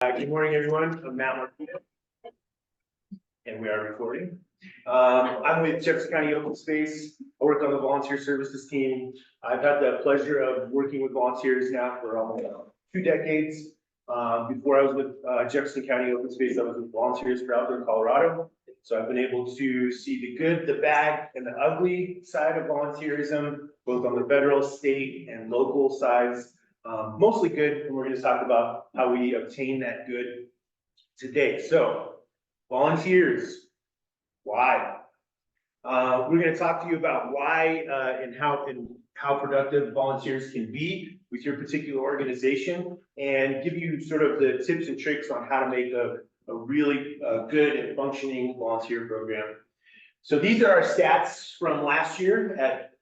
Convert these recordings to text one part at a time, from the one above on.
Good morning, everyone. I'm Matt Martinez, and we are recording. I'm with Jefferson County Open Space. I work on the volunteer services team. I've had the pleasure of working with volunteers now for almost 2 decades. Before I was with Jefferson County Open Space, I was with Volunteers for Outdoor Colorado. So I've been able to see the good, the bad, and the ugly side of volunteerism, both on the federal, state, and local sides. Mostly good, and we're going to talk about how we obtain that good today. So, volunteers, why? We're going to talk to you about why and how productive volunteers can be with your particular organization, and give you sort of the tips and tricks on how to make a really good and functioning volunteer program. So these are our stats from last year at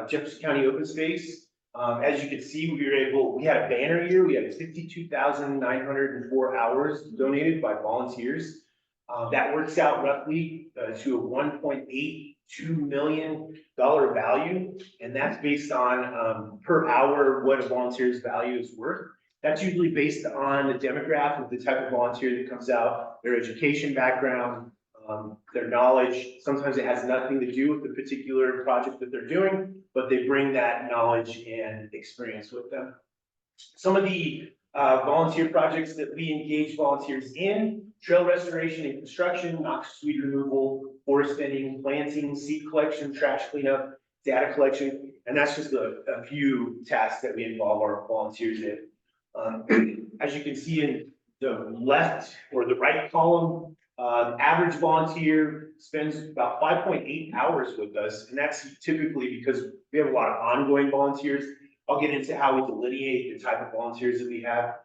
Jefferson County Open Space. As you can see, we had a banner year. We had 52,904 hours donated by volunteers. That works out roughly to a $1.82 million value. And that's based on per hour what a volunteer's value is worth. That's usually based on the demographic of the type of volunteer that comes out, their education background, their knowledge. Sometimes it has nothing to do with the particular project that they're doing, but they bring that knowledge and experience with them. Some of the volunteer projects that we engage volunteers in: trail restoration and construction, noxious weed removal, forest thinning, planting, seed collection, trash cleanup, data collection, and that's just a few tasks that we involve our volunteers in. As you can see in the left or the right column, average volunteer spends about 5.8 hours with us, and that's typically because we have a lot of ongoing volunteers. I'll get into how we delineate the type of volunteers that we have,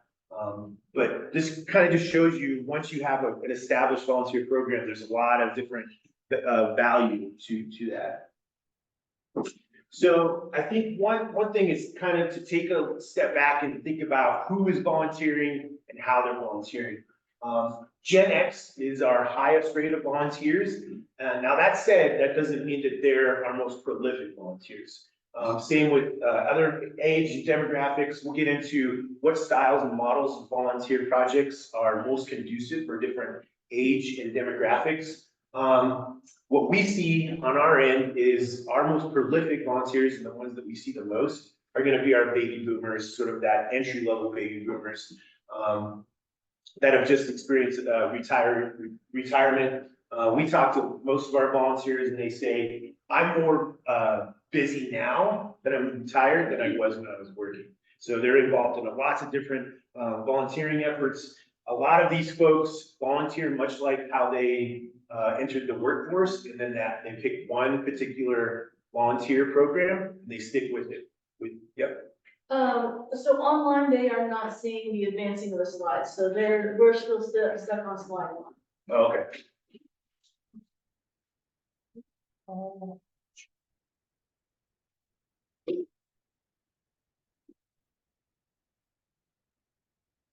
but this kind of just shows you, once you have an established volunteer program, there's a lot of different value to that. So I think one thing is kind of to take a step back and think about who is volunteering and how they're volunteering. Gen X is our highest rate of volunteers. Now that said, that doesn't mean that they're our most prolific volunteers. Same with other age demographics. We'll get into what styles and models of volunteer projects are most conducive for different age and demographics. What we see on our end is our most prolific volunteers, and the ones that we see the most, are going to be our baby boomers, sort of that entry-level baby boomers that have just experienced retirement. We talk to most of our volunteers, and they say, I'm more busy now that I'm retired than I was when I was working. So they're involved in lots of different volunteering efforts. A lot of these folks volunteer much like how they entered the workforce, and then they pick one particular volunteer program and they stick with it. So online they are not seeing the advancing of the slides, so we're still stuck on slide 1. Oh, okay.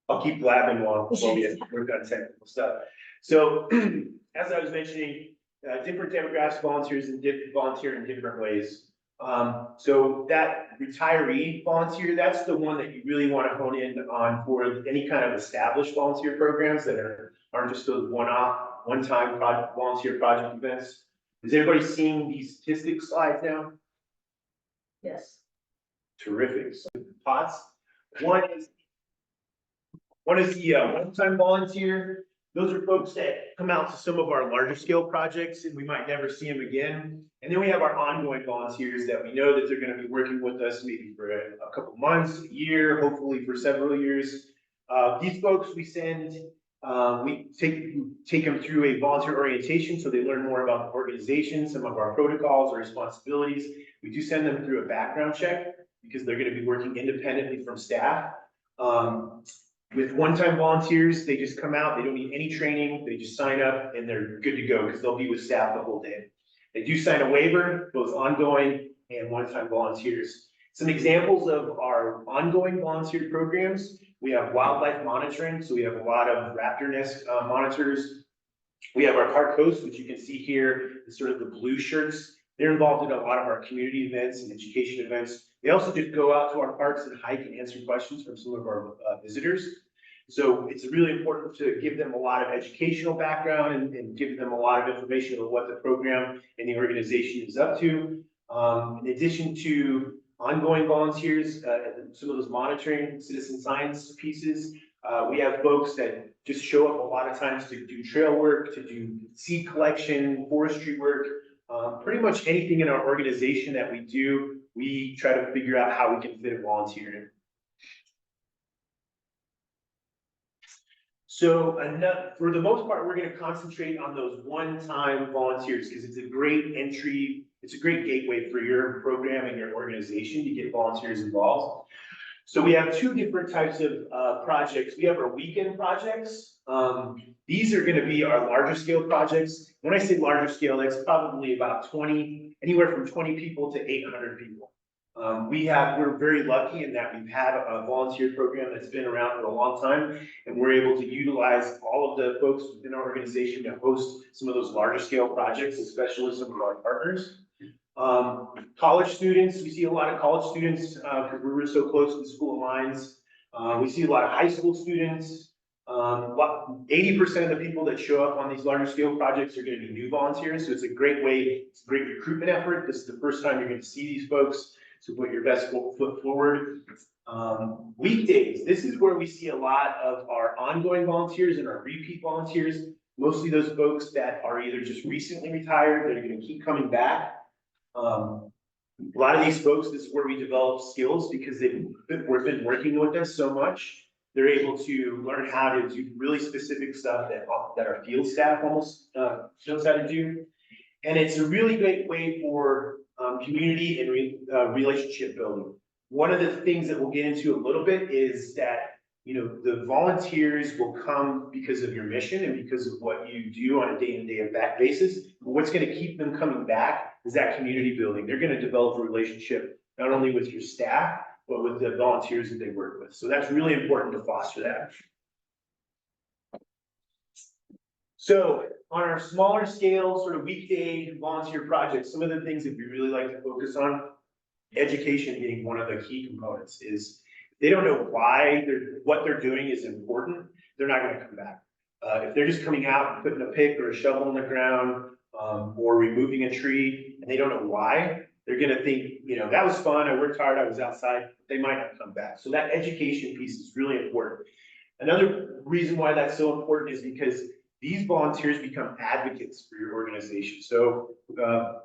I'll keep blabbing while we work on technical stuff. So, as I was mentioning, different demographics volunteer in different ways. So that retiree volunteer, that's the one that you really want to hone in on for any kind of established volunteer programs that aren't just those one-time volunteer project events. Is everybody seeing these statistics slides now? Yes. Terrific. So pots. One is the one-time volunteer. Those are folks that come out to some of our larger scale projects and we might never see them again. And then we have our ongoing volunteers that we know that they're going to be working with us maybe for a couple months, a year, hopefully for several years. These folks we send, we take them through a volunteer orientation so they learn more about the organization, some of our protocols or responsibilities. We do send them through a background check because they're going to be working independently from staff. With one-time volunteers, they just come out, they don't need any training, they just sign up and they're good to go because they'll be with staff the whole day. They do sign a waiver, both ongoing and one-time volunteers. Some examples of our ongoing volunteer programs: we have wildlife monitoring, so we have a lot of raptor nest monitors. We have our park hosts, which you can see here, is sort of the blue shirts. They're involved in a lot of our community events and education events. They also just go out to our parks and hike and answer questions from some of our visitors. So it's really important to give them a lot of educational background and give them a lot of information on what the program and the organization is up to. In addition to ongoing volunteers, some of those monitoring citizen science pieces, we have folks that just show up a lot of times to do trail work, to do seed collection, forestry work, pretty much anything in our organization that we do, we try to figure out how we can fit a volunteer in. So for the most part, we're going to concentrate on those one-time volunteers because it's a great entry, it's a great gateway for your program and your organization to get volunteers involved. So we have two different types of projects. We have our weekend projects. These are going to be our larger scale projects. When I say larger scale, that's probably about anywhere from 20 people to 800 people. We're very lucky in that we've had a volunteer program that's been around for a long time, and we're able to utilize all of the folks within our organization to host some of those larger scale projects, especially some of our partners. College students, we see a lot of college students because we're so close to the school of mines. We see a lot of high school students. 80% of the people that show up on these larger scale projects are going to be new volunteers, so it's a great way, it's a great recruitment effort. This is the first time you're going to see these folks, so put your best foot forward. Weekdays, this is where we see a lot of our ongoing volunteers and our repeat volunteers, mostly those folks that are either just recently retired, that are going to keep coming back. A lot of these folks, this is where we develop skills because they've been working with us so much. They're able to learn how to do really specific stuff that our field staff almost knows how to do. And it's a really great way for community and relationship building. One of the things that we'll get into a little bit is that, you know, the volunteers will come because of your mission and because of what you do on a day-to-day basis. But what's going to keep them coming back is that community building. They're going to develop a relationship not only with your staff, but with the volunteers that they work with. So that's really important to foster that. So on our smaller scale, sort of weekday volunteer projects, some of the things that we really like to focus on, education being one of the key components, is they don't know why what they're doing is important, they're not going to come back. If they're just coming out and putting a pick or a shovel in the ground or removing a tree and they don't know why, they're going to think, you know, that was fun, I worked hard, I was outside, they might not come back. So that education piece is really important. Another reason why that's so important is because these volunteers become advocates for your organization. So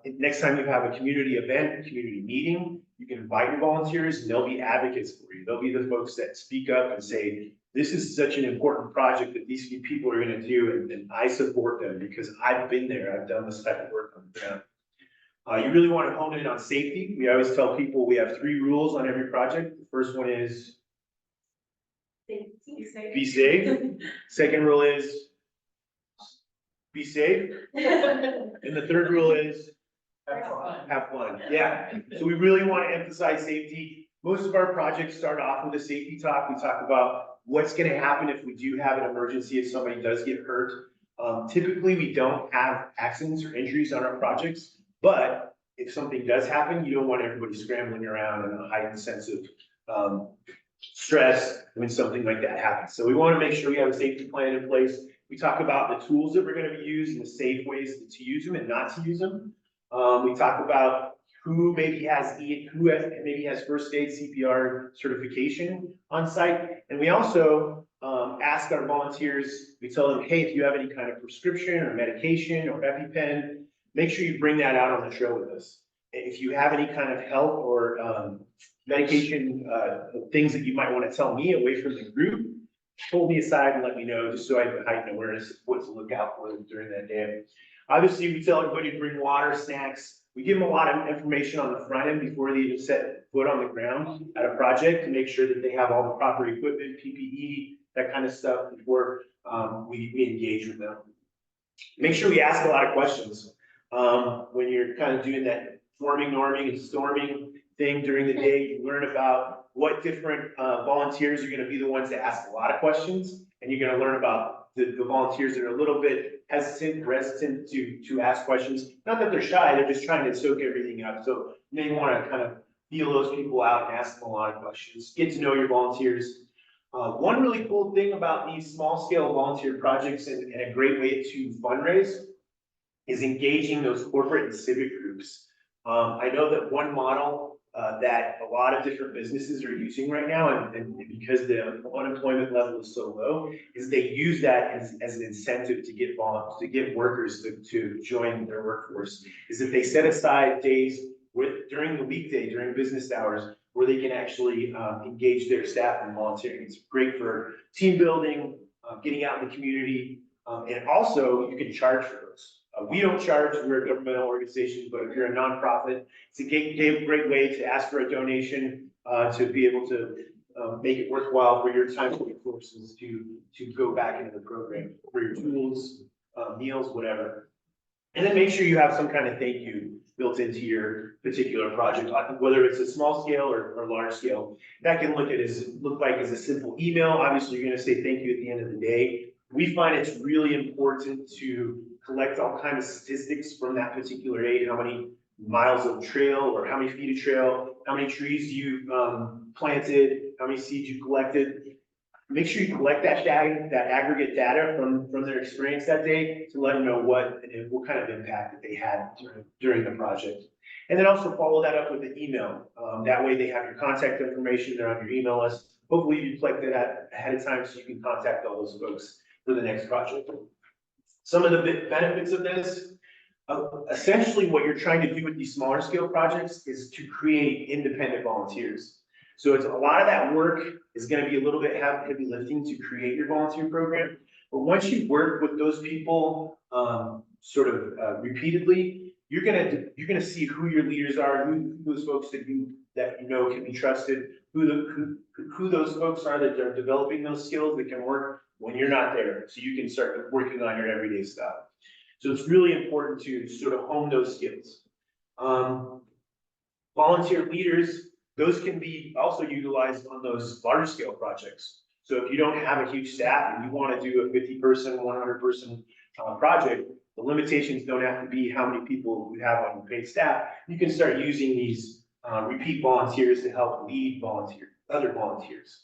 next time you have a community event, a community meeting, you can invite your volunteers and they'll be advocates for you. They'll be the folks that speak up and say, this is such an important project that these people are going to do, and I support them because I've been there, I've done this type of work on the ground. You really want to hone in on safety. We always tell people we have 3 rules on every project. The first one is be safe. Second rule is be safe. And the third rule is have fun. Yeah. So we really want to emphasize safety. Most of our projects start off with a safety talk. We talk about what's going to happen if we do have an emergency, if somebody does get hurt. Typically, we don't have accidents or injuries on our projects, but if something does happen, you don't want everybody scrambling around in a heightened sense of stress when something like that happens. So we want to make sure we have a safety plan in place. We talk about the tools that we're going to use and the safe ways to use them and not to use them. We talk about who maybe has first aid CPR certification on site. And we also ask our volunteers, we tell them, hey, if you have any kind of prescription or medication or EpiPen, make sure you bring that out on the trail with us. If you have any kind of health or medication things that you might want to tell me away from the group, pull me aside and let me know, just so I have heightened awareness of what to look out for during that day. Obviously, we tell everybody to bring water, snacks. We give them a lot of information on the front end before they even set foot on the ground at a project to make sure that they have all the proper equipment, PPE, that kind of stuff before we engage with them. Make sure we ask a lot of questions. When you're kind of doing that forming, norming, and storming thing during the day, you learn about what different volunteers are going to be the ones that ask a lot of questions, and you're going to learn about the volunteers that are a little bit resistant to ask questions. Not that they're shy, they're just trying to soak everything up. So you may want to kind of feel those people out and ask them a lot of questions. Get to know your volunteers. One really cool thing about these small scale volunteer projects and a great way to fundraise is engaging those corporate and civic groups. I know that one model that a lot of different businesses are using right now, and because the unemployment level is so low, is they use that as an incentive to get workers to join their workforce. Is that they set aside days during the weekday, during business hours, where they can actually engage their staff in volunteering. It's great for team building, getting out in the community, and also you can charge for those. We don't charge, we're a governmental organization, but if you're a nonprofit, it's a great way to ask for a donation, to be able to make it worthwhile for your time and resources to go back into the program, for your tools, meals, whatever. And then make sure you have some kind of thank you built into your particular project, whether it's a small scale or large scale. That can look like as a simple email. Obviously, you're gonna say thank you at the end of the day. We find it's really important to collect all kinds of statistics from that particular aid, how many miles of trail or how many feet of trail, how many trees you planted, how many seeds you collected. Make sure you collect that data, that aggregate data from their experience that day to let them know what kind of impact that they had during the project. And then also follow that up with an email. That way they have your contact information, they're on your email list. Hopefully you collect that ahead of time so you can contact all those folks for the next project. Some of the benefits of this, essentially what you're trying to do with these smaller scale projects is to create independent volunteers. So it's a lot of that work is going to be a little bit heavy lifting to create your volunteer program. But once you work with those people repeatedly, you're gonna see who your leaders are, who those folks that you know can be trusted, who those folks are that are developing those skills that can work when you're not there, so you can start working on your everyday stuff. So it's really important to sort of hone those skills. Volunteer leaders, those can be also utilized on those large scale projects. So if you don't have a huge staff and you want to do a 50-person, 100-person project, the limitations don't have to be how many people you have on your paid staff. You can start using these repeat volunteers to help lead other volunteers.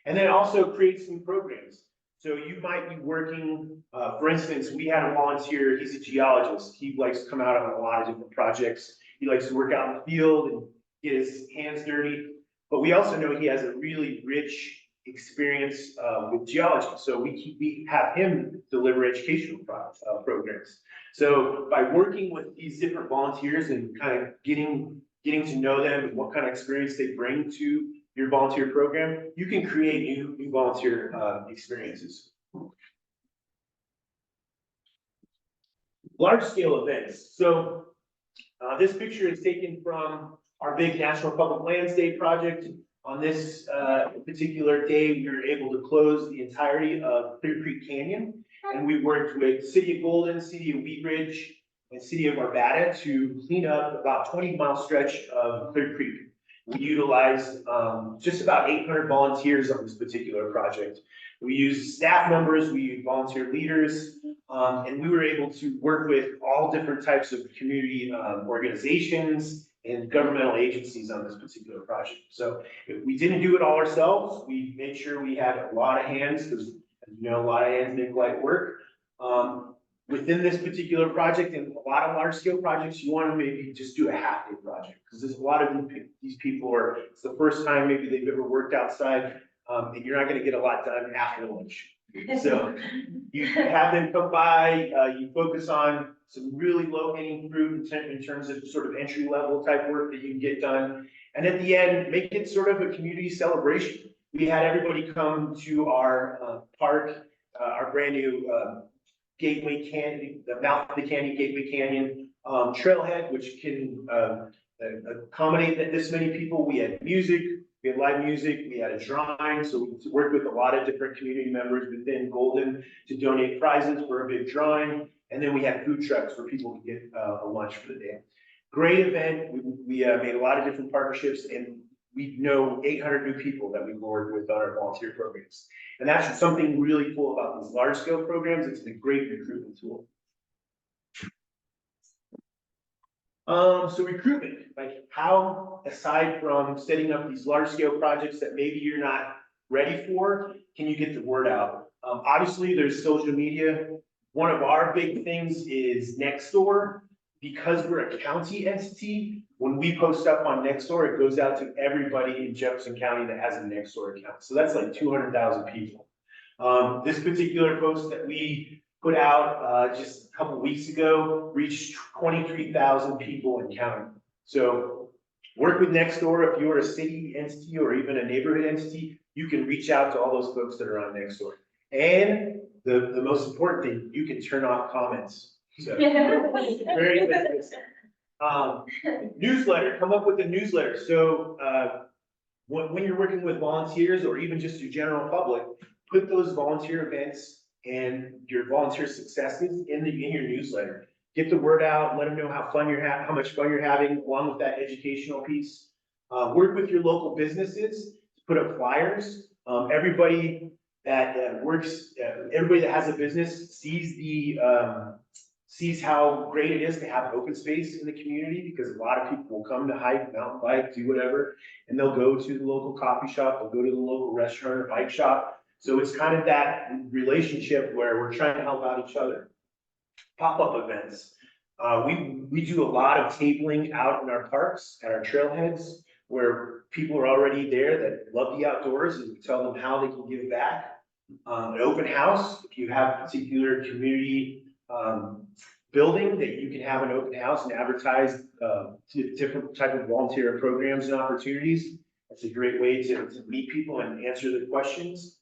And then also create some programs. So you might be working, for instance, we had a volunteer, he's a geologist. He likes to come out on a lot of different projects. He likes to work out in the field and get his hands dirty. But we also know he has a really rich experience with geology. So we have him deliver educational programs. So by working with these different volunteers and kind of getting to know them and what kind of experience they bring to your volunteer program, you can create new volunteer experiences. Large scale events. So this picture is taken from our big National Public Lands Day project. On this particular day, we were able to close the entirety of Clear Creek Canyon. And we worked with City of Golden, City of Wheat Ridge, and City of Arvada to clean up about 20-mile stretch of Clear Creek. We utilized just about 800 volunteers on this particular project. We used staff members, we used volunteer leaders, and we were able to work with all different types of community organizations and governmental agencies on this particular project. So if we didn't do it all ourselves, we made sure we had a lot of hands, because as you know, a lot of hands make light work. Within this particular project and a lot of large scale projects, you want to maybe just do a half-day project, because there's a lot of these people it's the first time maybe they've ever worked outside, and you're not going to get a lot done after lunch. So you have them come by, you focus on some really low-hanging fruit in terms of sort of entry-level type work that you can get done. And at the end, make it sort of a community celebration. We had everybody come to our park, our brand new Gateway Canyon, the mouth of the canyon, Gateway Canyon trailhead, which can accommodate this many people. We had music, we had live music, we had a drawing. So we worked with a lot of different community members within Golden to donate prizes for a big drawing. And then we had food trucks where people could get a lunch for the day. Great event. We made a lot of different partnerships, and we know 800 new people that we lured with our volunteer programs. And that's something really cool about these large scale programs. It's a great recruitment tool. So recruitment, like how, aside from setting up these large scale projects that maybe you're not ready for, can you get the word out? Obviously, there's social media. One of our big things is Nextdoor. Because we're a county entity, when we post up on Nextdoor, it goes out to everybody in Jefferson County that has a Nextdoor account. So that's like 200,000 people. This particular post that we put out just a couple weeks ago reached 23,000 people in county. So work with Nextdoor. If you're a city entity or even a neighborhood entity, you can reach out to all those folks that are on Nextdoor. And the most important thing, you can turn off comments. So very good. Newsletter, come up with a newsletter. So when you're working with volunteers or even just your general public, put those volunteer events and your volunteer successes in your newsletter. Get the word out, let them know how much fun you're having, along with that educational piece. Work with your local businesses, put up flyers. Everybody that everybody that has a business sees how great it is to have open space in the community, because a lot of people will come to hike, mountain bike, do whatever, and they'll go to the local coffee shop, they'll go to the local restaurant or bike shop. So it's kind of that relationship where we're trying to help out each other. Pop-up events. We do a lot of tabling out in our parks, at our trailheads, where people are already there that love the outdoors, and we tell them how they can give back. An open house, if you have a particular community building that you can have an open house and advertise to different type of volunteer programs and opportunities. That's a great way to meet people and answer the questions.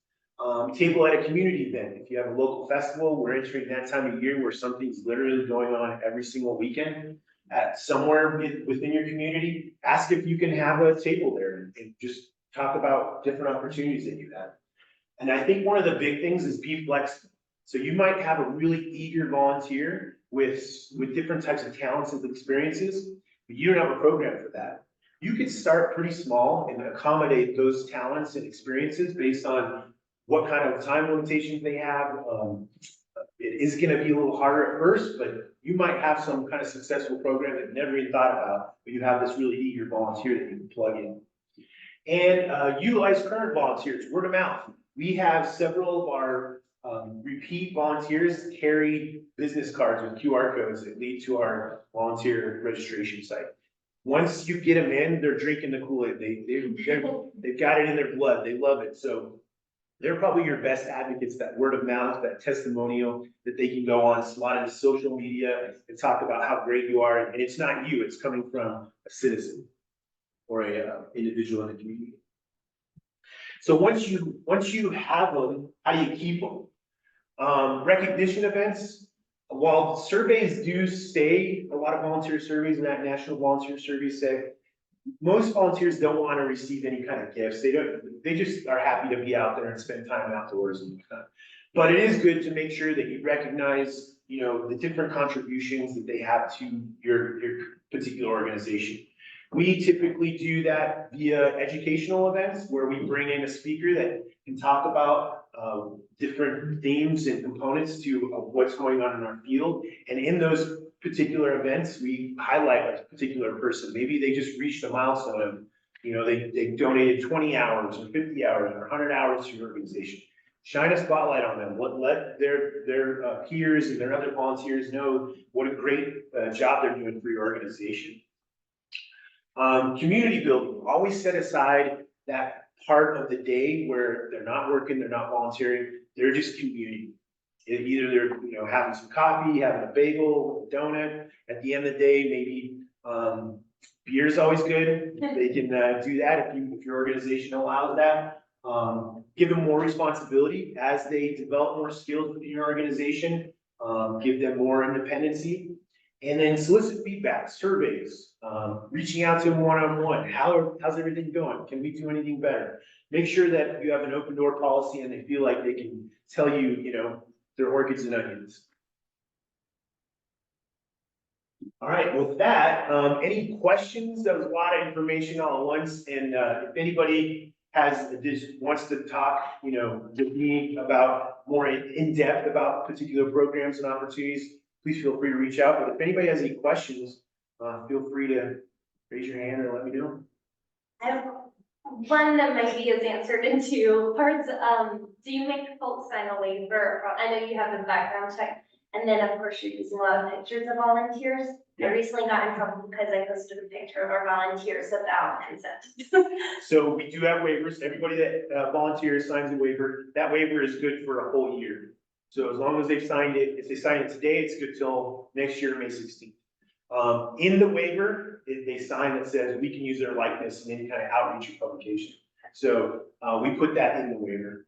Table at a community event. If you have a local festival, we're entering that time of year where something's literally going on every single weekend at somewhere within your community. Ask if you can have a table there and just talk about different opportunities that you have. And I think one of the big things is be flexible. So you might have a really eager volunteer with different types of talents and experiences, but you don't have a program for that. You could start pretty small and accommodate those talents and experiences based on what kind of time limitations they have. It is going to be a little harder at first, but you might have some kind of successful program that you never even thought about, but you have this really eager volunteer that you can plug in. And utilize current volunteers, word of mouth. We have several of our repeat volunteers carry business cards with QR codes that lead to our volunteer registration site. Once you get them in, they're drinking the Kool-Aid. They've got it in their blood. They love it. So they're probably your best advocates, that word of mouth, that testimonial that they can go on, slot into social media and talk about how great you are. And it's not you, it's coming from a citizen or a individual in the community. So once you have them, how do you keep them? Recognition events. While surveys do say, a lot of volunteer surveys and that national volunteer surveys say, most volunteers don't want to receive any kind of gifts. They just are happy to be out there and spend time outdoors and stuff. But it is good to make sure that you recognize, the different contributions that they have to your particular organization. We typically do that via educational events where we bring in a speaker that can talk about different themes and components to what's going on in our field. And in those particular events, we highlight a particular person. Maybe they just reached a milestone of, they donated 20 hours or 50 hours or 100 hours to your organization. Shine a spotlight on them. Let their peers and their other volunteers know what a great job they're doing for your organization. Community building. Always set aside that part of the day where they're not working, they're not volunteering, they're just community. Either they're having some coffee, having a bagel, a donut. At the end of the day, maybe beer is always good. They can do that if your organization allows that. Give them more responsibility as they develop more skills within your organization. Give them more independency. And then solicit feedback, surveys, reaching out to them one-on-one. How's everything going? Can we do anything better? Make sure that you have an open door policy and they feel like they can tell you, their orchids and onions. All right, with that, any questions? That was a lot of information all at once. And if anybody wants to talk, with me about more in depth about particular programs and opportunities, please feel free to reach out. But if anybody has any questions, feel free to raise your hand or let me know. I have One that maybe is answered in two parts. Do you make folks sign a waiver? I know you have a background check, and then of course you're using a lot of pictures of volunteers. I recently got in trouble because I posted a picture of our volunteers without consent. So we do have waivers. Everybody that volunteers signs a waiver. That waiver is good for a whole year. So as long as they've signed it, if they sign it today, it's good till next year, May 16th. In the waiver, they sign that says we can use their likeness in any kind of outreach or publication. So we put that in the waiver.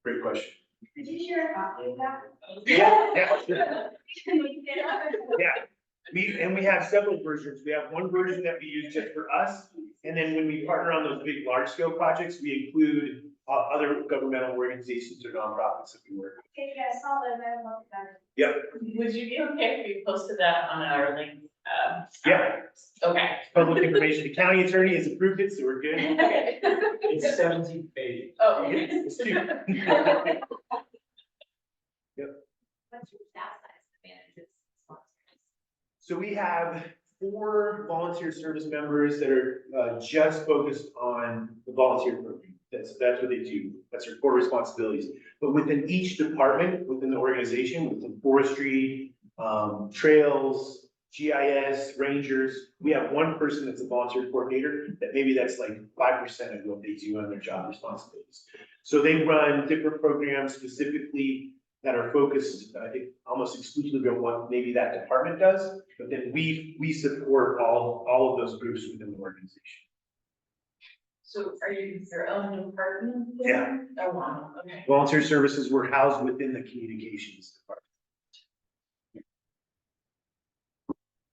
Great question. Could you share a copy of that? Yeah. Can we get it? Yeah, we have several versions. We have one version that we use just for us. And then when we partner on those big, large scale projects, we include other governmental organizations or nonprofits that we work with. Okay, yeah, I saw that. I love that. Yep. Would you be okay if we posted that on our link? Yeah. Okay. Public information. The county attorney has approved it, so we're good. Okay. It's 17 pages. Oh. It's two. What's your staff size that manages sponsors? So we have 4 volunteer service members that are just focused on the volunteer program. That's what they do. That's their core responsibilities. But within each department, within the organization, within forestry, trails, GIS, rangers, we have one person that's a volunteer coordinator that maybe that's like 5% of what they do on their job responsibilities. So they run different programs specifically that are focused, I think, almost exclusively on what maybe that department does, but then we support all of those groups within the organization. So are you your own department? Yeah. Oh, wow, okay. Volunteer services were housed within the communications department.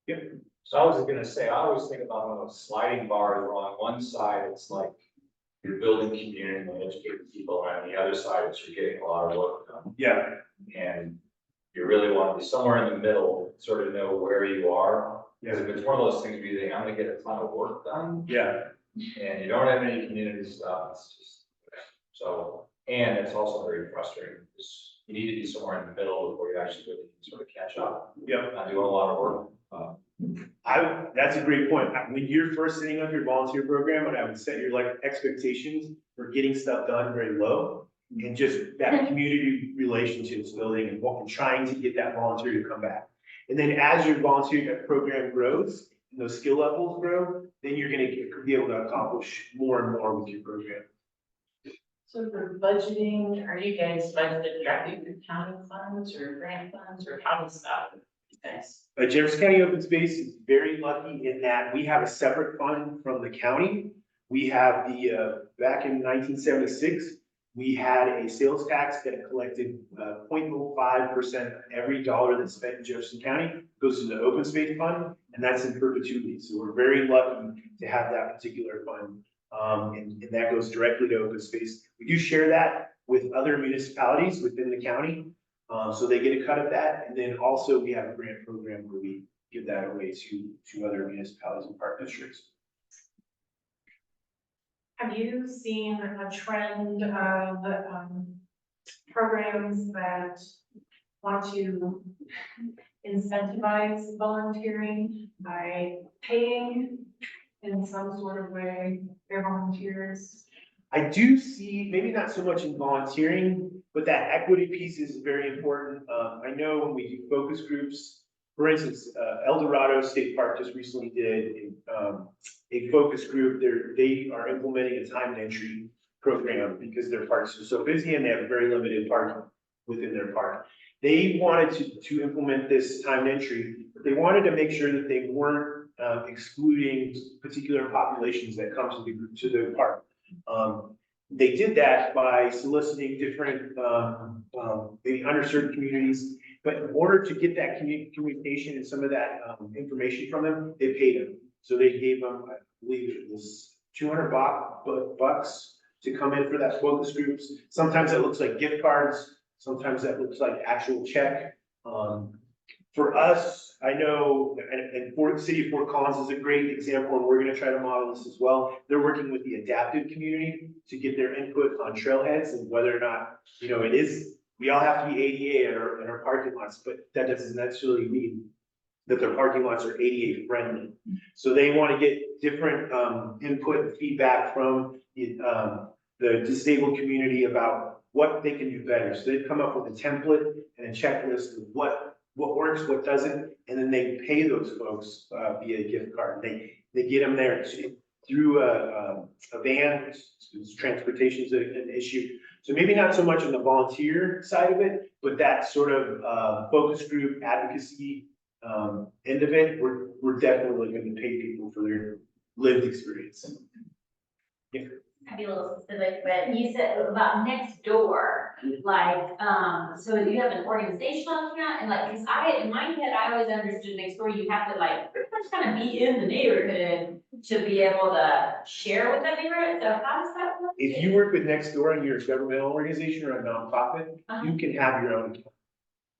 Yep. So I was gonna say, I always think about one of those sliding bars where on one side, it's like you're building community and educating people, and on the other side, it's you're getting a lot of work done. Yeah, And you really want to be somewhere in the middle, sort of know where you are. Because if it's one of those things where you think, I'm gonna get a ton of work done, yeah, and you don't have any community stuff, it's just, so, and it's also very frustrating, because you need to be somewhere in the middle before you actually really sort of catch up. yeah. Not doing a lot of work. That's a great point. When you're first setting up your volunteer program, and I would set your like expectations for getting stuff done very low. And just that community relationships building and trying to get that volunteer to come back. And then as your volunteer program grows, and those skill levels grow, then you're gonna be able to accomplish more and more with your program. So for budgeting, are you guys budgeted directly through county funds or grant funds, or how does that? Thanks. Jefferson County Open Space is very lucky in that we have a separate fund from the county. We have back in 1976, we had a sales tax that collected 0.05% of every dollar that's spent in Jefferson County goes to the open space fund, and that's in perpetuity. So we're very lucky to have that particular fund, and that goes directly to open space. We do share that with other municipalities within the county, so they get a cut of that. And then also we have a grant program where we give that away to other municipalities and park districts. Have you seen a trend of programs that want to incentivize volunteering by paying in some sort of way their volunteers? I do see, maybe not so much in volunteering, but that equity piece is very important. I know when we do focus groups, for instance, El Dorado State Park just recently did a focus group. They are implementing a timed entry program because their parks are so busy and they have very limited parking within their park. They wanted to implement this timed entry, but they wanted to make sure that they weren't excluding particular populations that come to the park. They did that by soliciting different maybe underserved communities, but in order to get that communication and some of that information from them, they paid them. So they gave them, I believe it was $200 to come in for that focus groups. Sometimes it looks like gift cards, sometimes that looks like actual check. For us, I know, and the city of Fort Collins is a great example, and we're gonna try to model this as well. They're working with the adaptive community to get their input on trailheads and whether or not, we all have to be ADA in our parking lots, but that doesn't necessarily mean that their parking lots are ADA friendly. So they want to get different, input and feedback from, the disabled community about what they can do better. So they've come up with a template and a checklist of what works, what doesn't, and then they pay those folks, via gift card. They get them there through a van, transportation is an issue. So maybe not so much on the volunteer side of it, but that sort of, focus group advocacy, end of it, we're definitely going to pay people for their lived experience. Yeah. I'd be a little specific, but you said about next door, like, so you have an organizational account and like, cause in my head, I always understood next door, you have to like, pretty much kind of be in the neighborhood to be able to share with that neighborhood, so how does that work? If you work with Nextdoor and you're a governmental organization or a nonprofit, you can have your own account.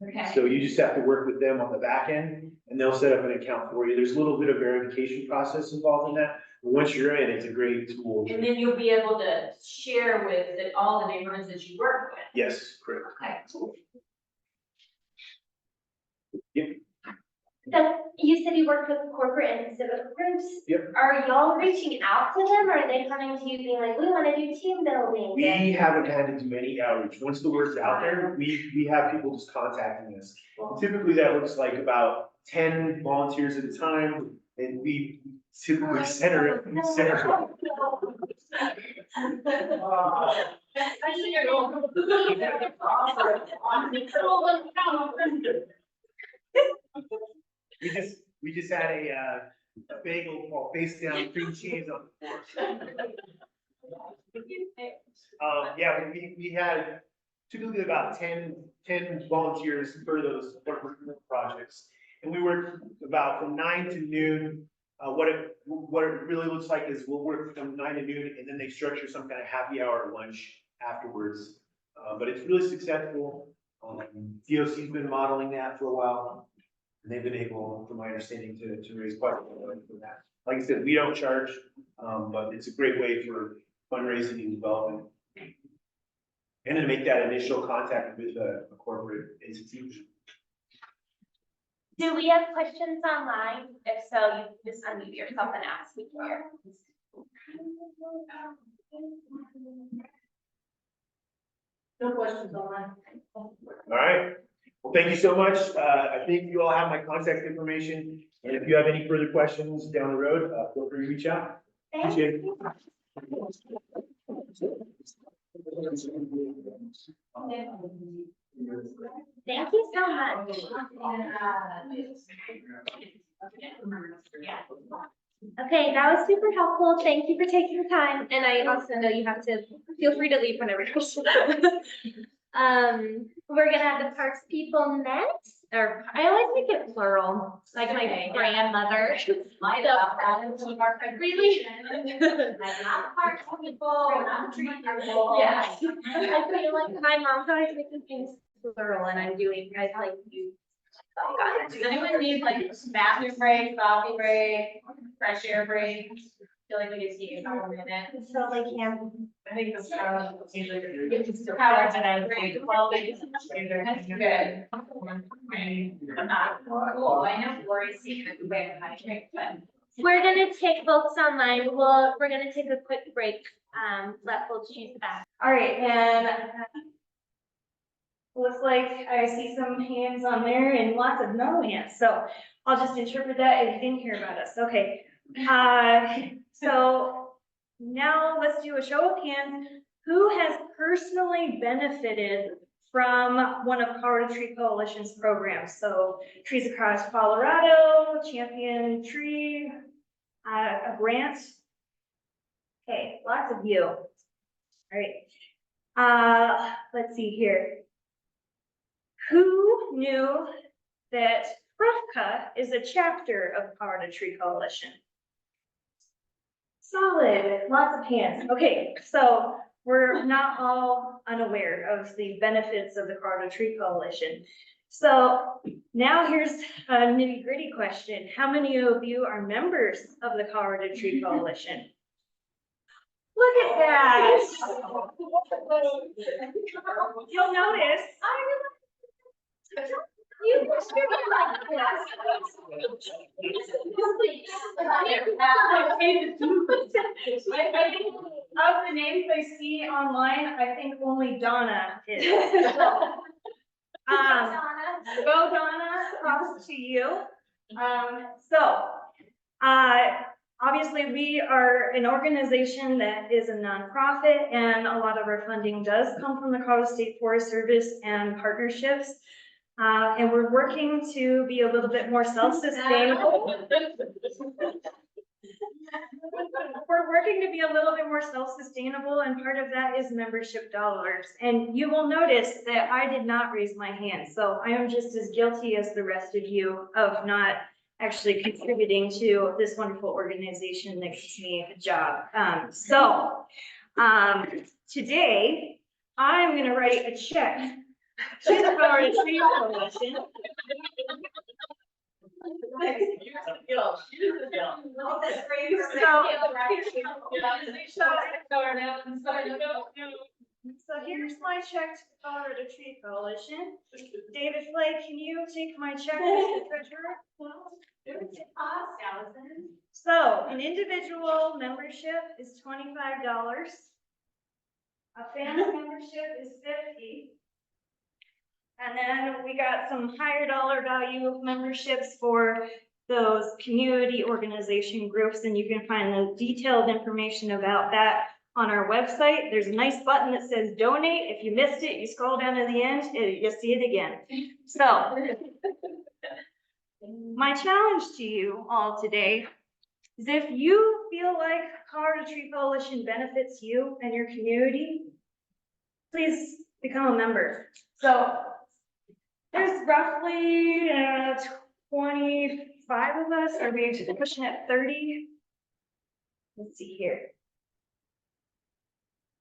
Okay, So you just have to work with them on the back end and they'll set up an account for you. There's a little bit of verification process involved in that. But once you're in, it's a great tool. and then you'll be able to share with all the neighborhoods that you work with. Yes, correct. Okay. So you said you worked with corporate and civic groups? Yep. Are y'all reaching out to them, or are they coming to you being like, we wanna do team building? We haven't had to do any outreach. Once the word's out there, we have people just contacting us. Typically, that looks like about 10 volunteers at a time, and we typically center. We just had a bagel called face down cream cheese on the floor. Yeah, we had typically about 10 volunteers for those projects. And we worked about from 9 to noon. What it really looks like is we'll work from 9 to noon and then they structure some kind of happy hour or lunch afterwards. But it's really successful. DOC's been modeling that for a while. And they've been able, from my understanding, to raise quite a bit of money for that. Like I said, we don't charge, but it's a great way for fundraising and development. And to make that initial contact with a corporate entity. Do we have questions online? If so, you just unmute yourself and ask, we can hear. No questions online. All right. Well, thank you so much. I think you all have my contact information. And if you have any further questions down the road, feel free to reach out. Appreciate it. Thank you so much. Okay, that was super helpful. Thank you for taking the time. And I also know you have to feel free to leave whenever you wish. We're gonna have the parks people next, or I always make it plural, like my grandmother. Really? Park people, not tree people. Yeah. I feel like my mom's always making things plural and I'm doing, I like you. Does anyone need like bathroom break, coffee break, fresh air break? Feel like we could see you in a minute. So like, yeah. I think this power usually. Power today, great, well, that's good. Cool, I know Lori's secret way of hydrate, but. We're gonna take folks online. We're gonna take a quick break. Let folks choose the back. All right, and looks like I see some hands on there and lots of no hands, so I'll just interpret that as you didn't hear about us. Okay. So now let's do a show of hands. Who has personally benefited from one of Power to Tree Coalition's programs? So Trees Across Colorado, Champion Tree, a grant. Okay, lots of you. All right. Let's see here. Who knew that FRUFC is a chapter of Power to Tree Coalition? Solid, lots of hands. Okay, so we're not all unaware of the benefits of the Power to Tree Coalition. So now here's a nitty gritty question. How many of you are members of the Power to Tree Coalition? Look at that. You'll notice. You Of the names I see online, I think only Donna is. Go Donna, props to you. Obviously we are an organization that is a nonprofit, and a lot of our funding does come from the Colorado State Forest Service and partnerships. And we're working to be a little bit more self-sustainable. We're working to be a little bit more self-sustainable, and part of that is membership dollars. And you will notice that I did not raise my hand, so I am just as guilty as the rest of you of not actually contributing to this wonderful organization that gives me a job. Today, I'm gonna write a check to the Colorado Tree Coalition. So here's my check to the Colorado Tree Coalition. David Flake, can you take my check as the treasurer? So an individual membership is $25. A family membership is $50. And then we got some higher dollar value memberships for those community organization groups, and you can find the detailed information about that on our website. There's a nice button that says donate. If you missed it, you scroll down to the end, you'll see it again. So my challenge to you all today is, if you feel like Colorado Tree Coalition benefits you and your community, please become a member. So there's roughly 25 of us. Are we pushing at 30? Let's see here.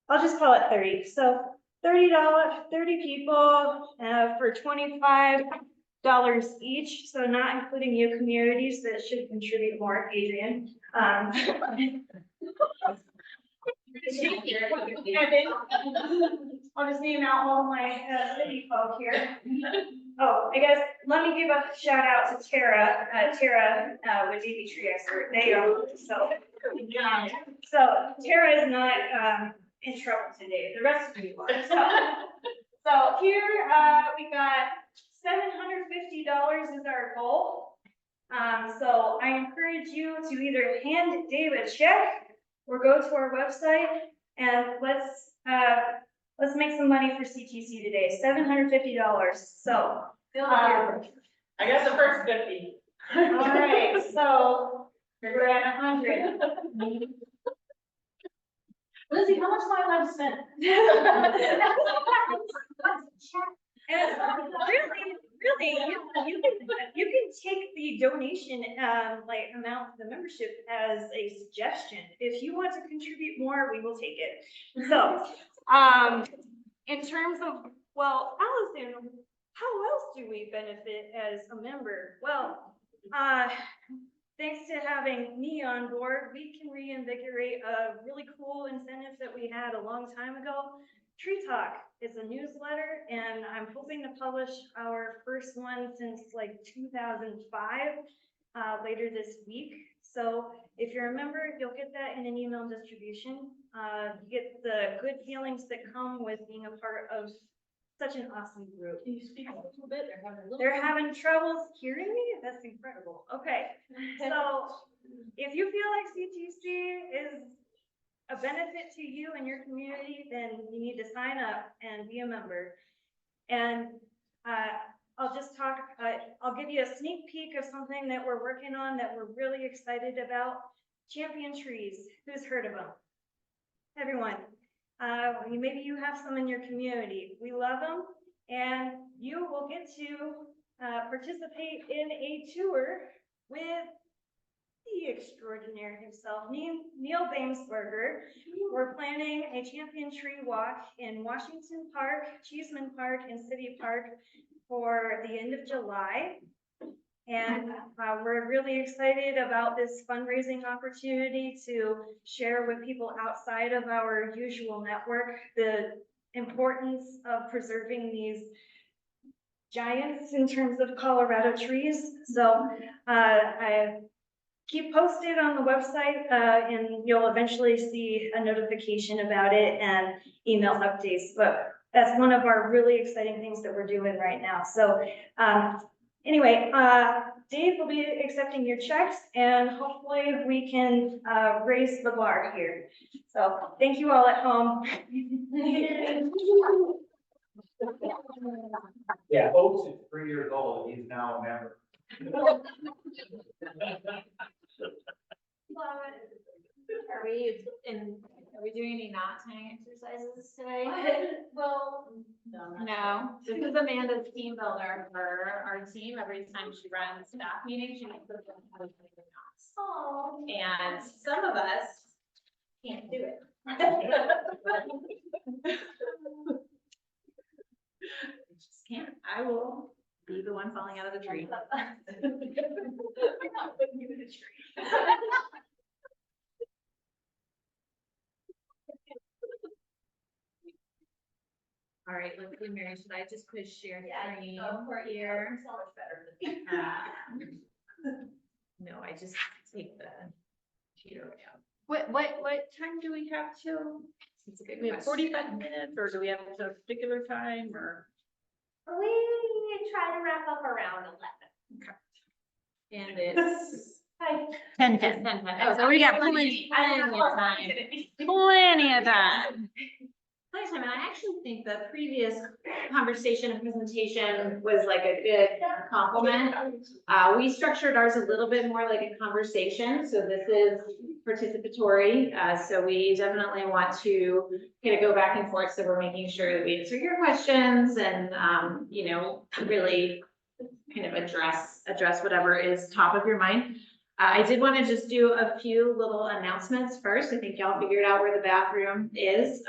I'll just call it 30. So $30, 30 people for $25 each. So not including you communities that should contribute more, Adrian. I'll just name out all my city folk here. Oh, I guess, let me give a shout out to Tara, with DB Tree Expert. They are, so Tara is not in trouble today. The rest of you are. So here we got $750 is our goal. So I encourage you to either hand Dave a check or go to our website, and let's make some money for CTC today. $750. So I got the first 50. all right, so we're at 100. Lindsay, how much time have I spent? And really, you can take the donation amount for the membership as a suggestion. If you want to contribute more, we will take it. So in terms of, well, Allison, how else do we benefit as a member? Well, thanks to having me on board, we can reinvigorate a really cool incentive that we had a long time ago. Tree Talk is a newsletter, and I'm hoping to publish our first one since like 2005 later this week. So if you're a member, you'll get that in an email distribution. You get the good feelings that come with being a part of such an awesome group. Can you speak a little bit? They're having trouble hearing me? That's incredible. Okay, so if you feel like CTC is a benefit to you and your community, then you need to sign up and be a member. And I'll just talk, I'll give you a sneak peek of something that we're working on that we're really excited about. Champion trees, who's heard of them? Everyone. Maybe you have some in your community. We love them, and you will get to participate in a tour with the extraordinaire himself, Neil Bamsberger. We're planning a champion tree walk in Washington Park, Cheeseman Park, and City Park for the end of July. And we're really excited about this fundraising opportunity to share with people outside of our usual network the importance of preserving these giants in terms of Colorado trees. So I keep posted on the website, and you'll eventually see a notification about it and email updates. But that's one of our really exciting things that we're doing right now. So anyway, Dave will be accepting your checks, and hopefully we can raise the bar here. So thank you all at home. Yeah, Oaks is 3 years old, and he's now a member. Are we doing any knot tying exercises today? Well, No, this is Amanda's team builder for our team. Every time she runs staff meetings, she makes us learn how to tie the knots. oh, And some of us can't do it. Just can't. I will be the one falling out of the tree. All right, let's see, Mary, should I just push share screen here? so much better. No, I just take the cheater out. What time do we have till? It's a good We have question. 45 minutes, or do we have a particular time, or? We try to wrap up around 11. And it's. Hi. 10:10. 10:10. Oh, so we got plenty of time. Plenty of time. Plenty of time, and I actually think the previous conversation and presentation was like a good compliment. We structured ours a little bit more like a conversation, so this is participatory. So we definitely want to kind of go back and forth, so we're making sure that we answer your questions and, you know, really kind of address whatever is top of your mind. I did want to just do a few little announcements first. I think y'all figured out where the bathroom is.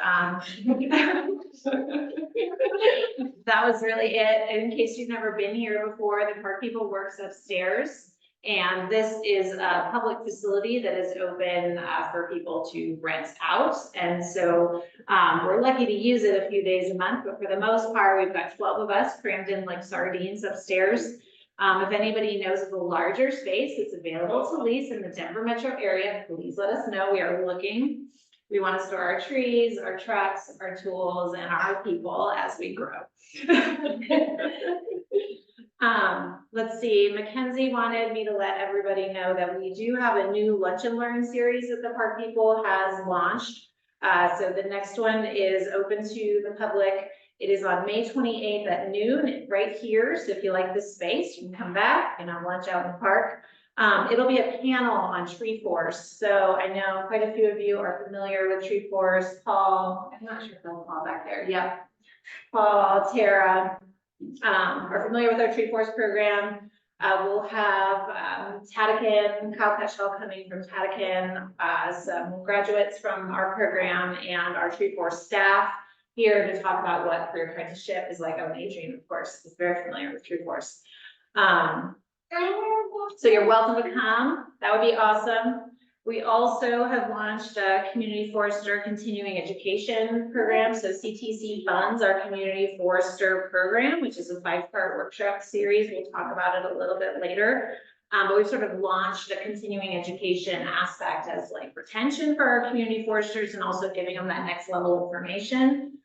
That was really it. In case you've never been here before, the Park People works upstairs. And this is a public facility that is open for people to rent out. And so we're lucky to use it a few days a month, but for the most part, we've got 12 of us crammed in like sardines upstairs. If anybody knows of a larger space that's available to lease in the Denver metro area, please let us know. We are looking. We want to store our trees, our trucks, our tools, and our people as we grow. Let's see, Mackenzie wanted me to let everybody know that we do have a new Lunch and Learn series that the Park People has launched. So the next one is open to the public. It is on May 28th at noon, right here. So if you like this space, you can come back and have lunch out in the park. It'll be a panel on tree forest. So I know quite a few of you are familiar with tree forest. Paul, I'm not sure if Paul back there. Yep. Paul, Tara, are familiar with our tree forest program. We'll have Tatakin, Kyle Peschel coming from Tatakin, some graduates from our program and our tree forest staff here to talk about what career apprenticeship is like. Oh, Adrian, of course, is very familiar with tree forest. So you're welcome to come. That would be awesome. We also have launched a community forester continuing education program. So CTC funds our community forester program, which is a 5-part workshop series. We'll talk about it a little bit later. But we've sort of launched a continuing education aspect as like retention for our community foresters and also giving them that next level of information.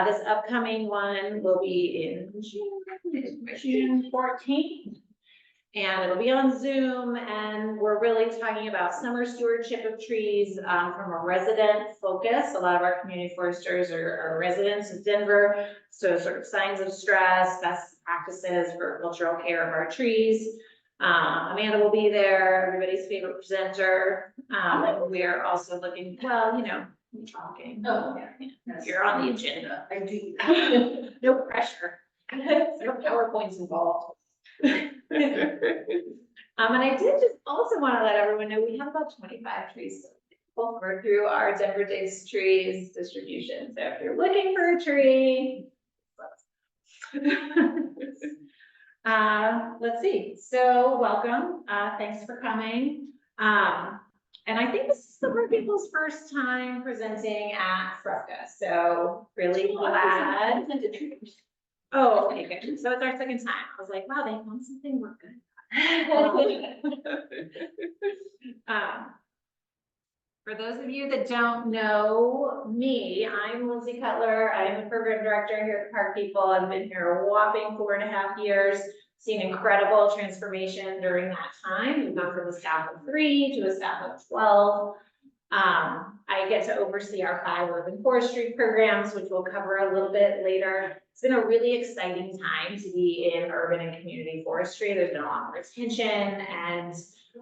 This upcoming one will be in June 14th. And it'll be on Zoom, and we're really talking about summer stewardship of trees from a resident focus. A lot of our community foresters are residents of Denver, so sort of signs of stress, best practices for cultural care of our trees. Amanda will be there, everybody's favorite presenter. And we are also looking, well, you know, talking. Oh, yeah. You're on the agenda. I do. No pressure. No PowerPoints involved. And I did just also want to let everyone know we have about 25 trees over through our Denver Days Trees distribution. So if you're looking for a tree, let's see. So welcome. Thanks for coming. And I think this is the Park People's first time presenting at FRUFC. So really glad. Oh, okay, good. So it's our second time. I was like, wow, they found something we're good. Um, For those of you that don't know me, I'm Lindsay Cutler. I am the program director here at the Park People. I've been here a whopping 4.5 years, seen incredible transformation during that time. We've gone from a staff of 3 to a staff of 12. I get to oversee our 5 urban forestry programs, which we'll cover a little bit later. It's been a really exciting time to be in urban and community forestry. There's been a lot more attention and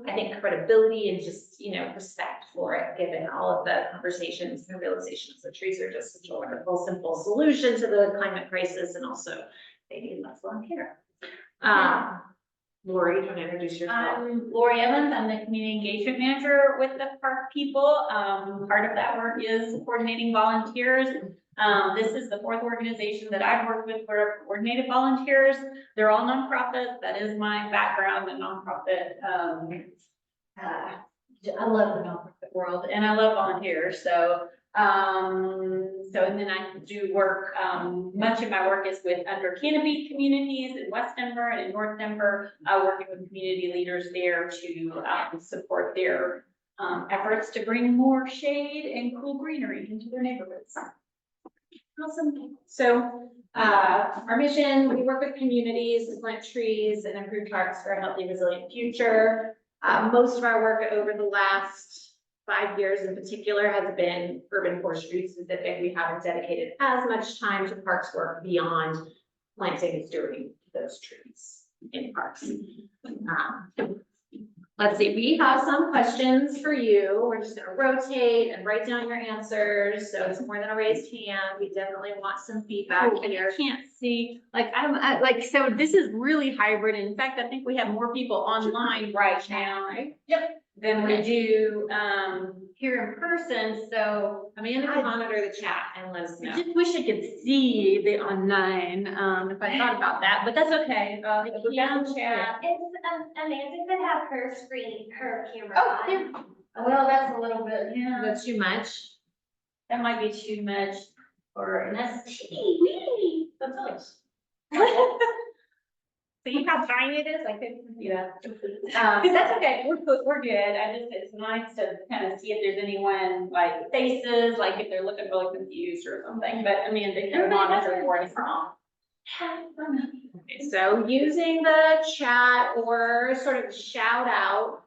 I think credibility and just, respect for it, given all of the conversations and realizations that trees are just such a wonderful, simple solution to the climate crisis and also they need less lawn care. Loriee, do you want to introduce yourself? I'm Loriee Evans. I'm the community engagement manager with the Park People. Part of that work is coordinating volunteers. This is the 4th organization that I've worked with for coordinated volunteers. They're all nonprofits. That is my background in nonprofit. I love the nonprofit world and I love volunteers. So and then I do work, much of my work is with under canopy communities in West Denver and in North Denver, working with community leaders there to support their efforts to bring more shade and cool greenery into their neighborhoods. Awesome. So our mission, we work with communities to plant trees and improve parks for a healthy, resilient future. Most of our work over the last 5 years in particular has been urban forestry specific. We haven't dedicated as much time to parks work beyond planting and stewarding those trees in parks. Let's see, we have some questions for you. We're just gonna rotate and write down your answers. So it's more than a raised hand. We definitely want some feedback here. I can't see, so this is really hybrid. In fact, I think we have more people online right now. Yep. Than we do here in person. So Amanda can monitor the chat and let us I know. just wish I could see the online, if I thought about that, but that's okay. If we got the chat. Amanda could have her screen, her camera Oh, on. yeah. Well, that's a little bit, yeah. That's too much. That might be too much for an STD. That's us. See how tiny it is? I couldn't see that. That's okay, we're good, it's nice to kind of see if there's anyone like faces, like if they're looking really confused or something, but I mean, they can monitor for us all. Okay, so using the chat or sort of shout out,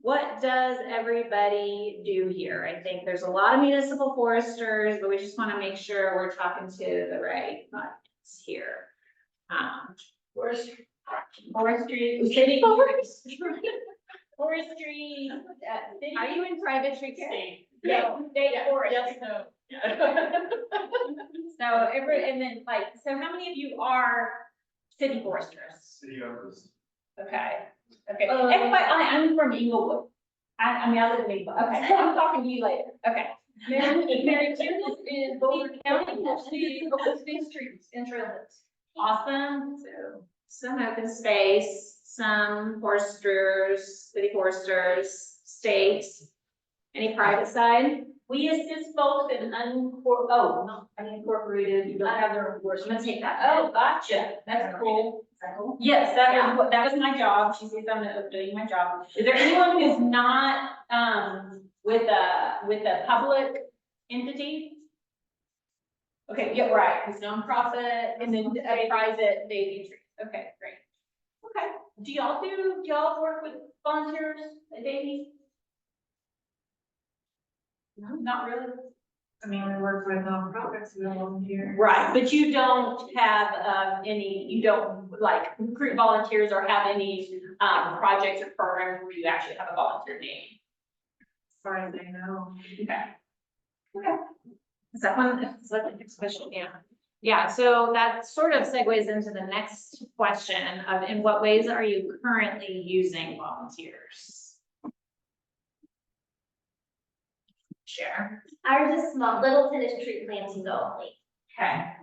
what does everybody do here? I think there's a lot of municipal foresters, but we just want to make sure we're talking to the right audience here. Forestry, city. Forestry, city. Are you in private tree care? Yeah, state forest. Yes, no. So so how many of you are city foresters? City owners. Okay, I'm from Inglewood. I live in Inglewood. Okay, I'm talking to you later. Okay. Mary Judith is Boulder County, State Streets and Trails. Awesome. So some open space, some foresters, city foresters, state, any private side? We assist folks in unincorporated, you don't have their enforcement. I'm gonna take that. Oh, gotcha. That's cool. Yes, that was my job. She says I'm doing my job. Is there anyone who's not, with a public entity? Okay, yeah, right, it's nonprofit and then a private baby tree. Okay, great. Okay, do y'all work with volunteers at Davy? No, not really. I mean, we work with nonprofits, we volunteer. Right, but you don't have you don't like recruit volunteers or have any projects or programs where you actually have a volunteer name. As far as I know. Okay. Is that one, is that the next question? Yeah. Yeah, so that sort of segues into the next question of in what ways are you currently using volunteers? Share. Ours is small, little tennis tree planting only, Okay.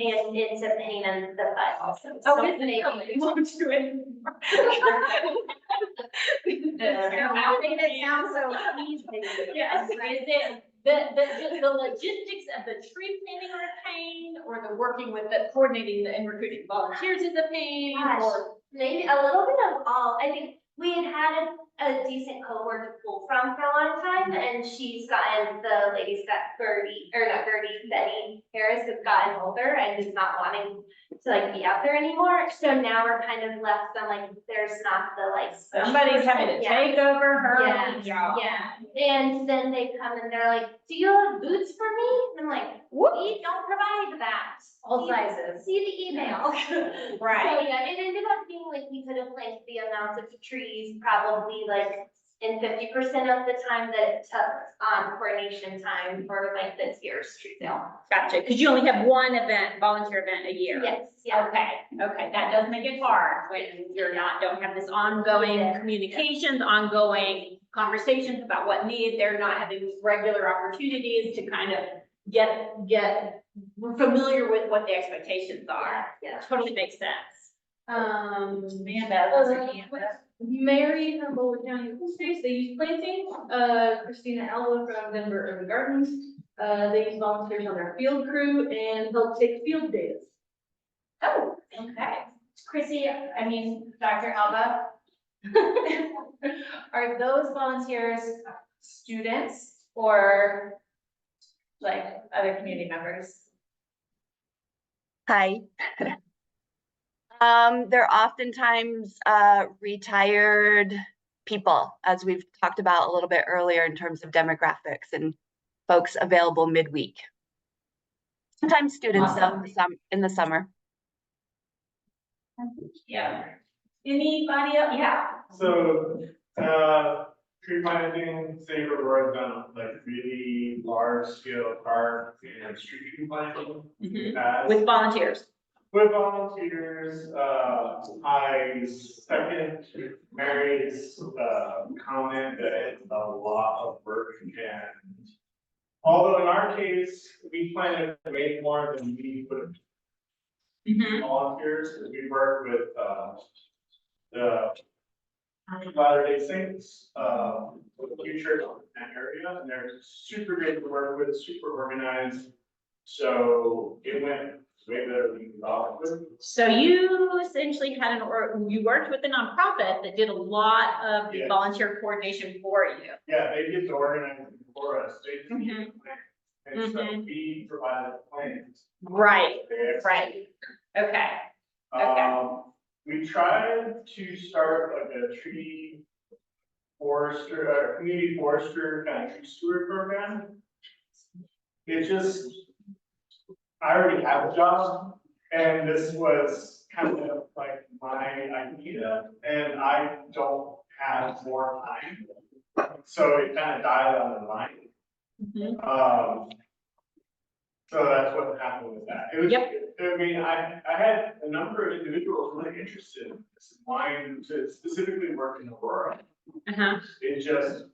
and it's a pain in the butt also. Oh, So it's maybe- you won't do it. I think it sounds so easy. Yes, is it, the logistics of the tree planting are a pain, or the working with the coordinating and recruiting volunteers is a pain, Gosh, or? maybe a little bit of all. I think we had had a decent cohort to pull from for a long time, and the lady's got Betty Harris has gotten older and is not wanting to like be out there anymore. So now we're kind of left on like, there's not the like. Somebody's having to Yeah. take over her Yeah, job. yeah, and then they come and they're like, do you have boots for me? And I'm like, we don't provide that. All See- sizes. See the email. Right. So yeah, it ended up being like, we could have planted the amount of trees probably like in 50% of the time that it took on coordination time for like this year's tree sale. Gotcha, because you only have one volunteer event a year. Yes, yeah. Okay, that does make it hard when don't have this ongoing communications, ongoing conversations about what need, they're not having these regular opportunities to kind of get familiar with what the expectations are. Yeah. Totally makes sense. Amanda, what's your hand up? Mary from Boulder County Open Space, they use planting. Christina Alva from Denver Urban Gardens. They use volunteers on their field crew and help take field days. Oh, okay. Dr. Alba. Are those volunteers students or like other community members? Hi. They're oftentimes retired people, as we've talked about a little bit earlier in terms of demographics and folks available midweek. Sometimes students though, in the summer. Yeah. Anybody else? Yeah. So, tree planting, say Aurora's done like really large scale park and street tree planting. With volunteers. With volunteers, I second Mary's, comment that it's a lot of work, and although in our case, we planted way more than we put volunteers, because we work with, the Latter-day Saints, for the future in that area, and they're super great to work with, super organized. So it went way better than we thought it would. So you essentially had you worked with a nonprofit that did a lot of the Yes. volunteer coordination for you. Yeah, they did the organizing for us, they did the Mhm. plan, and so we provided the plans. Right, They right. Okay. We tried to start like a tree forester, community forester kind of tree steward program. It just, I already have a job, and this was kind of like my idea, and I don't have more time. So it kind of died on the vine. So that's what happened with that. It was, I mean, I had a number of individuals really interested in this, wanting to specifically work in Aurora. It just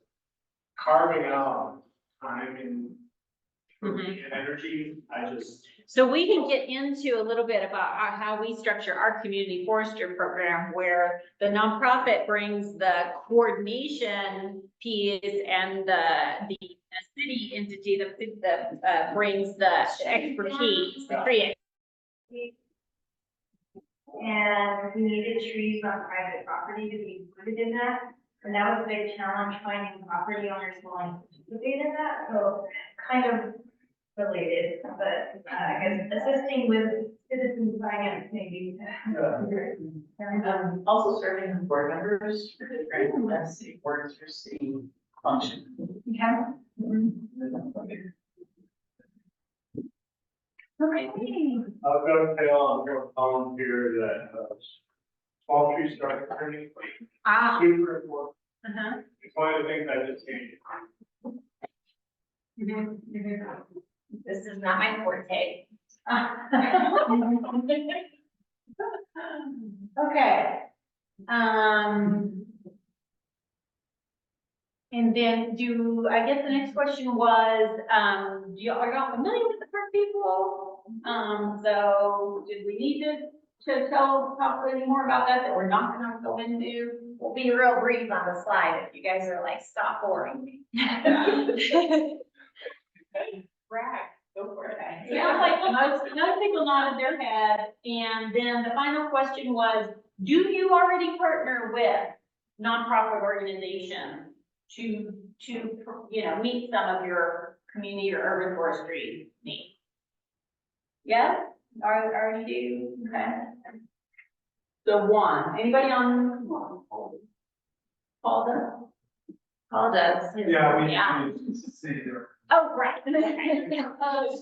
carving out time and energy, So we can get into a little bit about how we structure our community forester program, where the nonprofit brings the coordination piece and the city entity that brings the expertise, the tree. And we needed trees on private property to be included in that. And that was a big challenge, finding property owners willing to participate in that, so kind of related, but I guess assisting with citizen science maybe. Also serving as board members for different city boards or city function. Yeah. I was gonna say on volunteer that, small trees start turning. Super important. It's one of the things I just changed. This is not my forte. Okay. And then I guess the next question was, are y'all familiar with the park people? So did we need to talk any more about that we're not gonna go into? We'll be real brief on the slide if you guys are like, stop boring me. Brag, go for it. Yeah, like most people nodded their head, and then the final question was, do you already partner with nonprofit organizations to, you know, meet some of your community or urban forestry needs? Yes, already do, okay. So one, anybody on? Paul does? Paul does. Yeah. See there. Oh, right.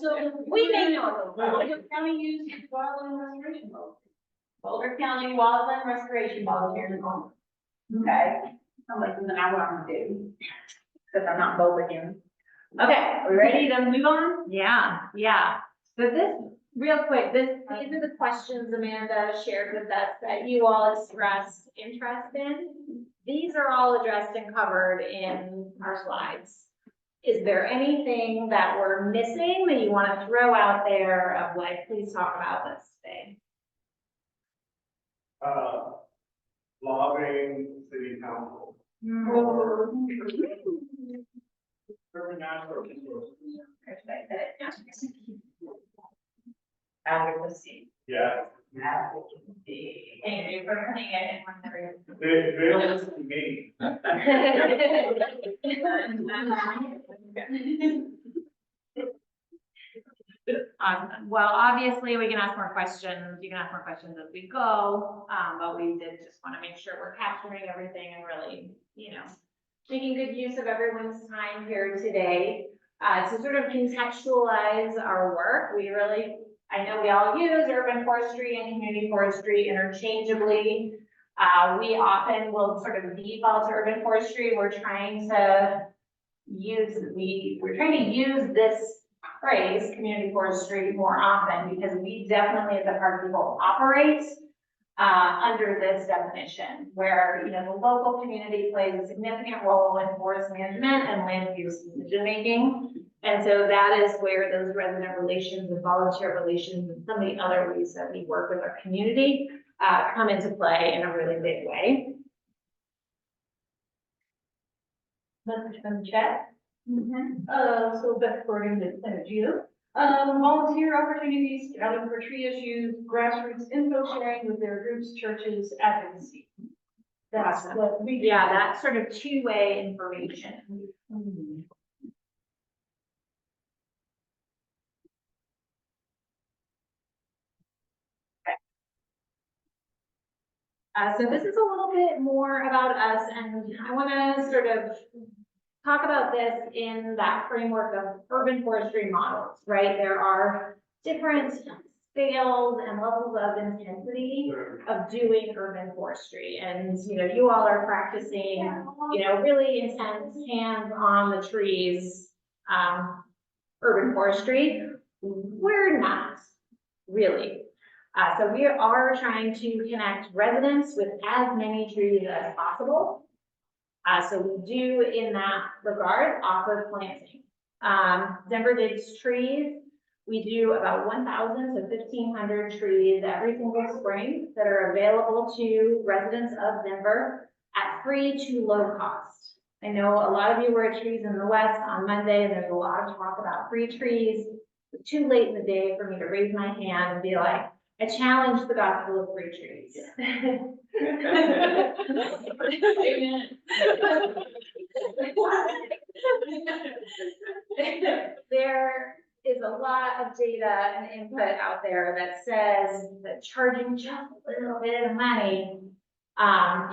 So we may know, Boulder County used wildland restoration volunteers. Boulder County wildland restoration volunteers. Okay, I'm like, I want to do, because I'm not Boulder again. Okay, are we ready to move on? Yeah. So this, real quick, these are the questions Amanda shared with us that you all expressed interest in. These are all addressed and covered in our slides. Is there anything that we're missing that you want to throw out there of like, please talk about this today? Lobbying city council. Urban natural resources. Advocacy. Yeah, Advocacy. Thank you for putting it in one area. they don't listen to me. Awesome. Well, obviously, we can ask more questions. You can ask more questions as we go. But we did just want to make sure we're capturing everything and really, you know, making good use of everyone's time here today. To sort of contextualize our work, I know we all use urban forestry and community forestry interchangeably. We often will sort of default to urban forestry. We're trying to use this phrase, community forestry, more often because we definitely as a park people operate under this definition where, you know, the local community plays a significant role in forest management and land use decision making. And so that is where those resident relations and volunteer relations and some of the other ways that we work with our community come into play in a really big way. Let's check. So that's according to Gio. Volunteer opportunities, scouting for tree issues, grassroots info sharing with their groups, churches, advocacy. That's Awesome. what we do. Yeah, that's sort of two-way information. So this is a little bit more about us, and I want to sort of talk about this in that framework of urban forestry models, right? There are different scales and levels of intensity of doing urban forestry. And, you know, you all are practicing, you know, really intense hands on the trees, urban forestry. We're not really. So we are trying to connect residents with as many trees as possible. So we do, in that regard, offer planting. Denver digs trees. We do about 1,000 to 1,500 trees every single spring that are available to residents of Denver at free to low cost. I know a lot of you were at Trees in the West on Monday, and there's a lot of talk about free trees. It's too late in the day for me to raise my hand and be like, I challenge the gospel of free trees. There is a lot of data and input out there that says that charging just a little bit of money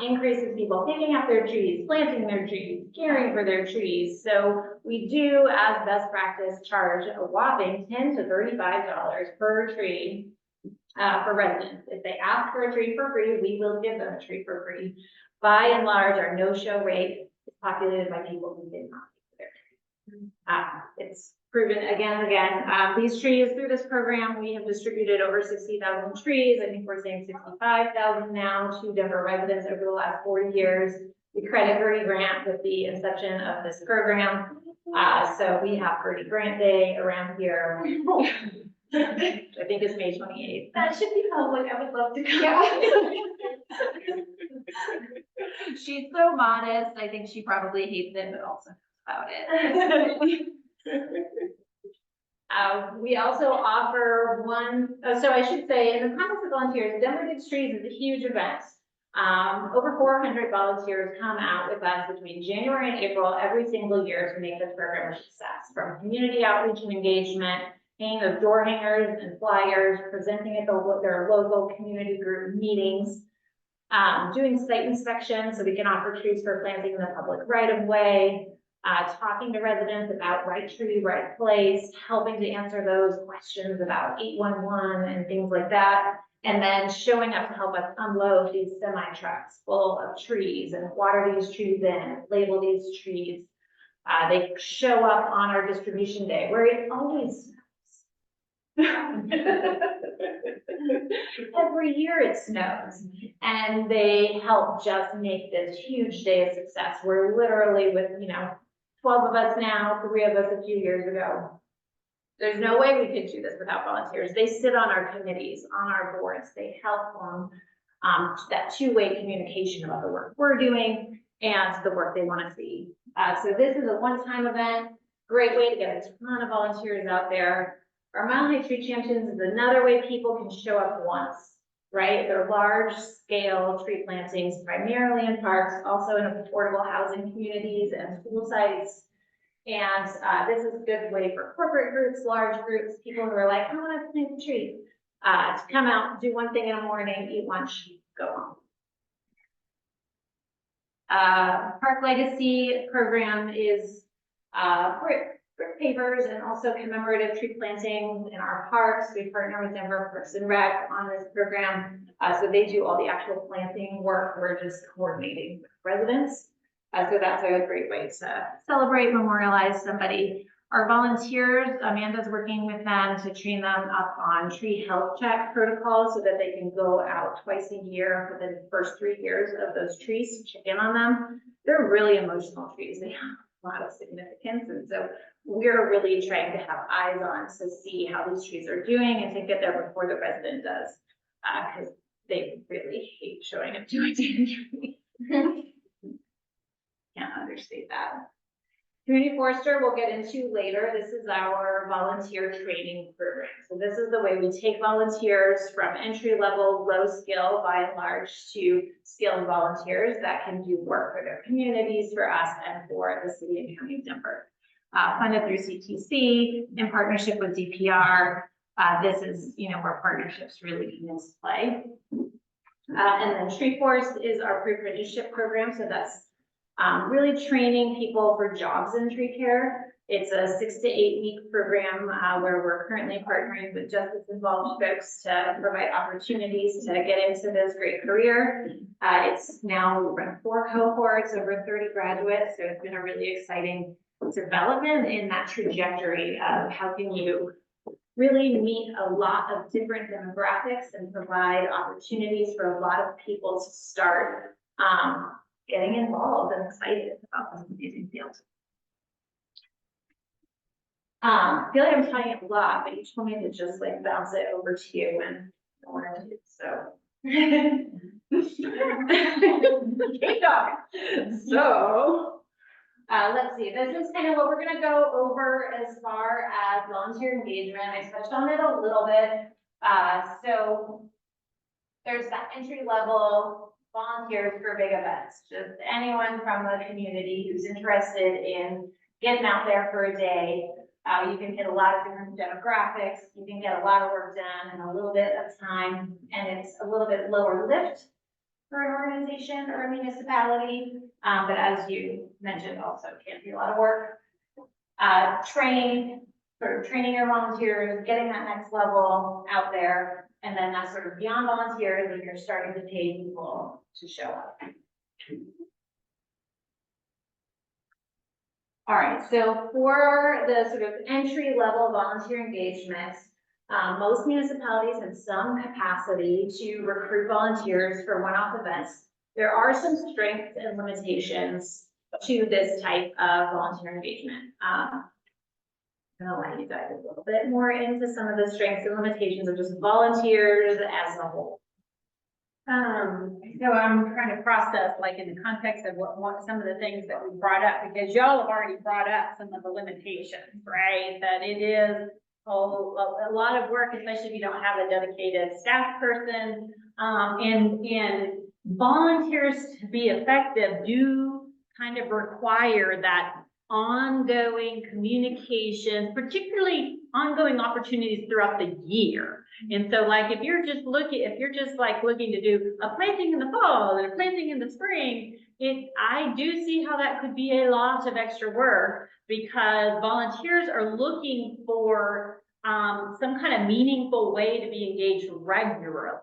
increases people picking up their trees, planting their trees, caring for their trees. So we do, as best practice, charge a whopping $10 to $35 per tree for residents. If they ask for a tree for free, we will give them a tree for free. By and large, our no-show rate is populated by people who did not pay for their tree. It's proven again and again. These trees, through this program, we have distributed over 60,000 trees. I think we're saying 65,000 now to Denver residents over the last 40 years. We credit Birdie Grant with the inception of this program. So we have Birdie Grant Day around here. I think it's May 28th. That should be public. I would love to go. Yeah. She's so modest. I think she probably hates it, but also knows about it. We also offer so I should say, in the context of volunteers, Denver Digs Trees is a huge event. Over 400 volunteers come out with us between January and April every single year to make this program a success, from community outreach and engagement, hanging of door hangers and flyers, presenting at their local community group meetings, doing site inspections so we can offer trees for planting in the public right of way, talking to residents about right tree, right place, helping to answer those questions about 811 and things like that. And then showing up to help us unload these semi trucks full of trees and water these trees in, label these trees. They show up on our distribution day where it always snows. Every year it snows, and they help just make this huge day a success. We're literally with, 12 of us now, 3 of us a few years ago. There's no way we could do this without volunteers. They sit on our committees, on our boards. They help form that two-way communication about the work we're doing and the work they want to see. So this is a one-time event, great way to get a ton of volunteers out there. Our Mile High Tree Champions is another way people can show up once, right? They're large-scale tree plantings, primarily in parks, also in affordable housing communities and school sites. And this is a good way for corporate groups, large groups, people who are like, I want to plant a tree, to come out, do one thing in the morning, eat lunch, go home. Park Legacy program is brick pavers and also commemorative tree planting in our parks. We partner with Denver Parks and Rec on this program. So they do all the actual planting work. We're just coordinating with residents. So that's a great way to celebrate, memorialize somebody. Our volunteers, Amanda's working with them to train them up on tree health check protocols so that they can go out twice a year for the first 3 years of those trees to check in on them. They're really emotional trees. They have a lot of significance. And so we're really trying to have eyes on to see how these trees are doing and to get there before the resident does, because they really hate showing up to a tree. Can't understate that. Community Forester we'll get into later. This is our volunteer training program. So this is the way we take volunteers from entry level, low skill by and large to skilled volunteers that can do work for their communities, for us, and for the city and county of Denver. Funded through CTC in partnership with DPR. This is, where partnerships really come into play. And then Tree Force is our pre-apprenticeship program. So that's really training people for jobs in tree care. It's a 6 to 8 week program where we're currently partnering with justice involved folks to provide opportunities to get into this great career. It's now run 4 cohorts, over 30 graduates. So it's been a really exciting development in that trajectory of how can you really meet a lot of different demographics and provide opportunities for a lot of people to start getting involved and excited about this amazing field. I feel like I'm telling you a lot, but you told me to just bounce it over to you and I wanted to do so. Keep talking. So, let's see, this is kind of what we're going to go over as far as volunteer engagement. I touched on it a little bit. So there's that entry level volunteers for big events, just anyone from the community who's interested in getting out there for a day. You can hit a lot of different demographics. You can get a lot of work done in a little bit of time, and it's a little bit lower lift for an organization or a municipality. But as you mentioned, also can be a lot of work. Training your volunteers, getting that next level out there, and then that's sort of beyond volunteers, and you're starting to pay people to show up. All right, so for the sort of entry level volunteer engagements, most municipalities have some capacity to recruit volunteers for one-off events. There are some strengths and limitations to this type of volunteer engagement. I'm gonna let you dive a little bit more into some of the strengths and limitations of just volunteers as a whole. So I'm trying to process, in the context of what some of the things that we brought up, because y'all have already brought up some of the limitations, right? That it is a lot of work, especially if you don't have a dedicated staff person. And volunteers to be effective do kind of require that ongoing communication, particularly ongoing opportunities throughout the year. And so like, if you're just like looking to do a planting in the fall and a planting in the spring, I do see how that could be a lot of extra work, because volunteers are looking for some kind of meaningful way to be engaged regularly.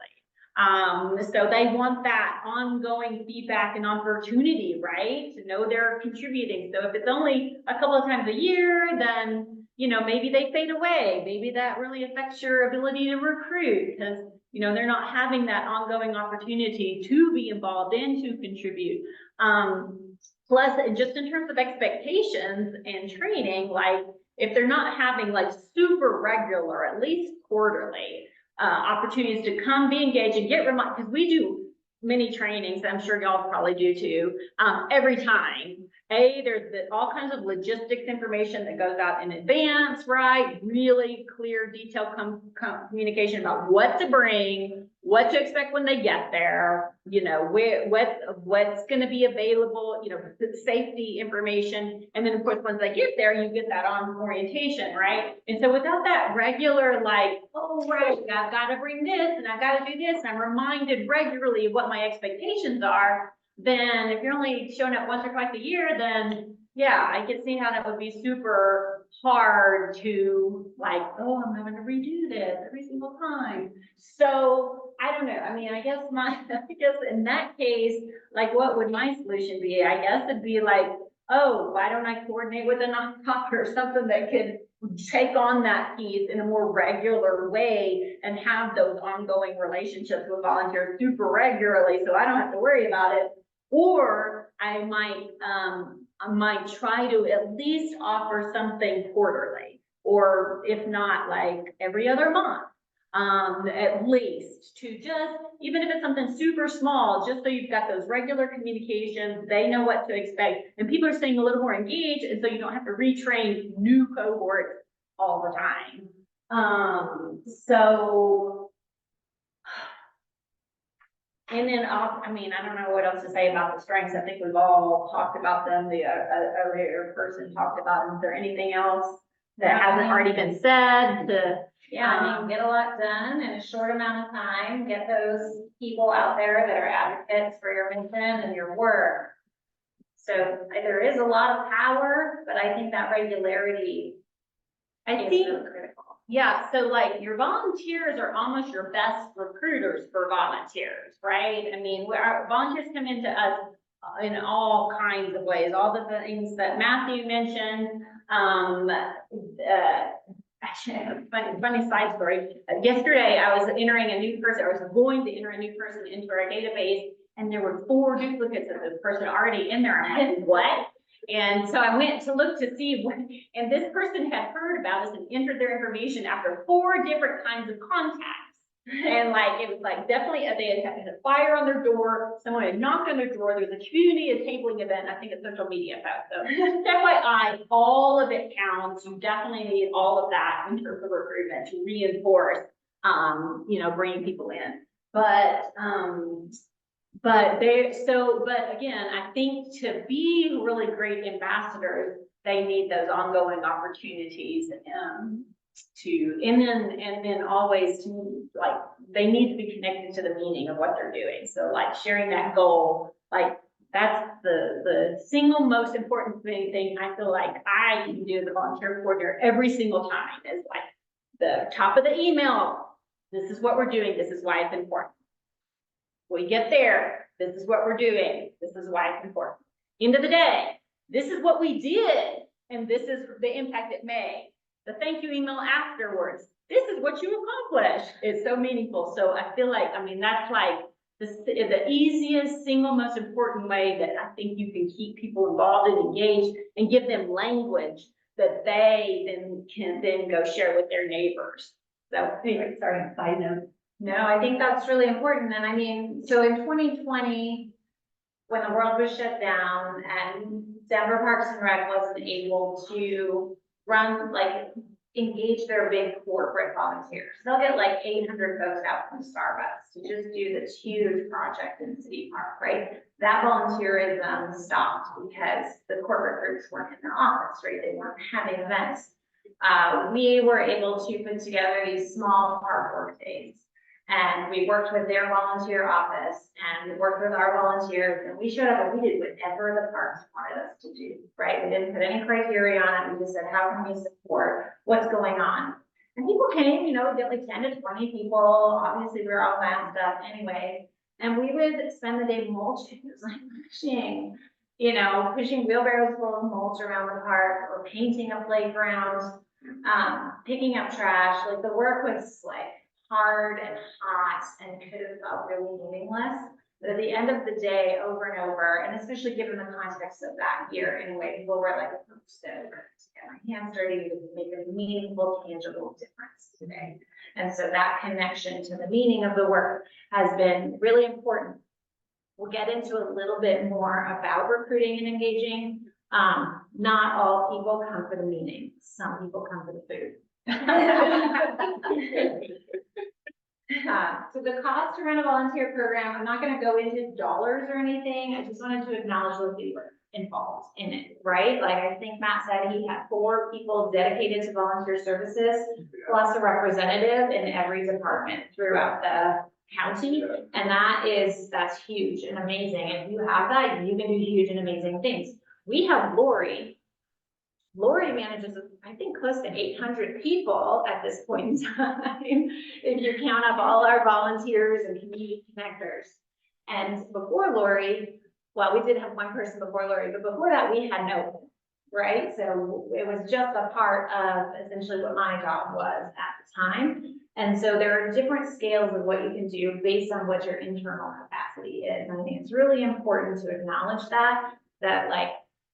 So they want that ongoing feedback and opportunity, right? To know they're contributing. So if it's only a couple of times a year, then, you know, maybe they fade away. Maybe that really affects your ability to recruit, because, you know, they're not having that ongoing opportunity to be involved and to contribute. Plus, just in terms of expectations and training, like if they're not having like super regular, at least quarterly, opportunities to come be engaged and get reminded, because we do many trainings, I'm sure y'all probably do too, every time. There's all kinds of logistics information that goes out in advance, right? Really clear, detailed communication about what to bring, what to expect when they get there, you know, what's going to be available, you know, safety information. And then of course, once they get there, you get that on orientation, right? And so without that regular, like, oh, right, I've got to bring this and I've got to do this, and I'm reminded regularly of what my expectations are, then if you're only showing up once or twice a year, then yeah, I can see how that would be super hard to like, oh, I'm having to redo this every single time. So I don't know. I mean, I guess in that case, like, what would my solution be? I guess it'd be like, oh, why don't I coordinate with a nonprofit or something that could take on that piece in a more regular way and have those ongoing relationships with volunteers super regularly, so I don't have to worry about it. Or I might try to at least offer something quarterly, or if not, like every other month, at least, to just, even if it's something super small, just so you've got those regular communications, they know what to expect, and people are staying a little more engaged, and so you don't have to retrain new cohorts all the time. And then, I mean, I don't know what else to say about the strengths. I think we've all talked about them. The earlier person talked about them. Is there anything else that hasn't already been said? I mean, get a lot done in a short amount of time. Get those people out there that are advocates for your mission and your work. So there is a lot of power, but I think that regularity is so critical. Yeah, so like your volunteers are almost your best recruiters for volunteers, right? I mean, our volunteers come into us in all kinds of ways, all the things that Matthew mentioned. Actually, funny side story. Yesterday, I was entering a new person. I was going to enter a new person into our database, and there were 4 duplicates of this person already in there. I'm like, what? And so I went to look to see what, and this person had heard about us and entered their information after 4 different kinds of contacts. And like, it was like, definitely, they had a flyer on their door, someone had knocked on their door, there was a community, a tabling event, I think it's social media post. So FYI, all of it counts. You definitely need all of that in terms of recruitment to reinforce, you know, bringing people in. But again, I think to be really great ambassadors, they need those ongoing opportunities, and then always to, like, they need to be connected to the meaning of what they're doing. So like sharing that goal, like that's the single most important thing I feel like I can do as a volunteer coordinator every single time, is like the top of the email. This is what we're doing. This is why it's important. We get there, this is what we're doing, this is why it's important. End of the day, this is what we did, and this is the impact it made. The thank you email afterwards, this is what you accomplished. It's so meaningful. So I feel like, I mean, that's like the easiest, single most important way that I think you can keep people involved and engaged, and give them language that they then can go share with their neighbors. So anyway, sorry, side note. No, I think that's really important. And I mean, so in 2020, when the world was shut down and Denver Parks and Rec wasn't able to run, like, engage their big corporate volunteers. They'll get like 800 folks out from Starbucks to just do this huge project in City Park, right? That volunteerism stopped because the corporate groups weren't in the office, right? They weren't having events. We were able to put together these small park work days. And we worked with their volunteer office and we worked with our volunteers, and we showed up and we did whatever the parks wanted us to do, right? We didn't put any criteria on it. We just said, how can we support what's going on? And people came, you know, get like 10 to 20 people. Obviously, we were all masked up anyway. And we would spend the day mulching. It was like pushing, you know, pushing wheelbarrows full of mulch around the park, or painting a playground, picking up trash. Like the work was like hard and hot and could have felt really meaningless. But at the end of the day, over and over, and especially given the context of that year anyway, people were like, I'm so ready to get my hands dirty to make a meaningful, tangible difference today. And so that connection to the meaning of the work has been really important. We'll get into a little bit more about recruiting and engaging. Not all people come for the meaning. Some people come for the food. So the cost to run a volunteer program, I'm not going to go into dollars or anything. I just wanted to acknowledge the labor involved in it, right? Like I think Matt said, he had 4 people dedicated to volunteer services, plus a representative in every department throughout the county. And that's huge and amazing. If you have that, you can do huge and amazing things. We have Loriee. Loriee manages, I think, close to 800 people at this point in time, if you count up all our volunteers and community connectors. And before Loriee, well, we did have one person before Loriee, but before that, we had no one, right? So it was just a part of essentially what my job was at the time. And so there are different scales of what you can do based on what your internal capacity is. And I think it's really important to acknowledge that like,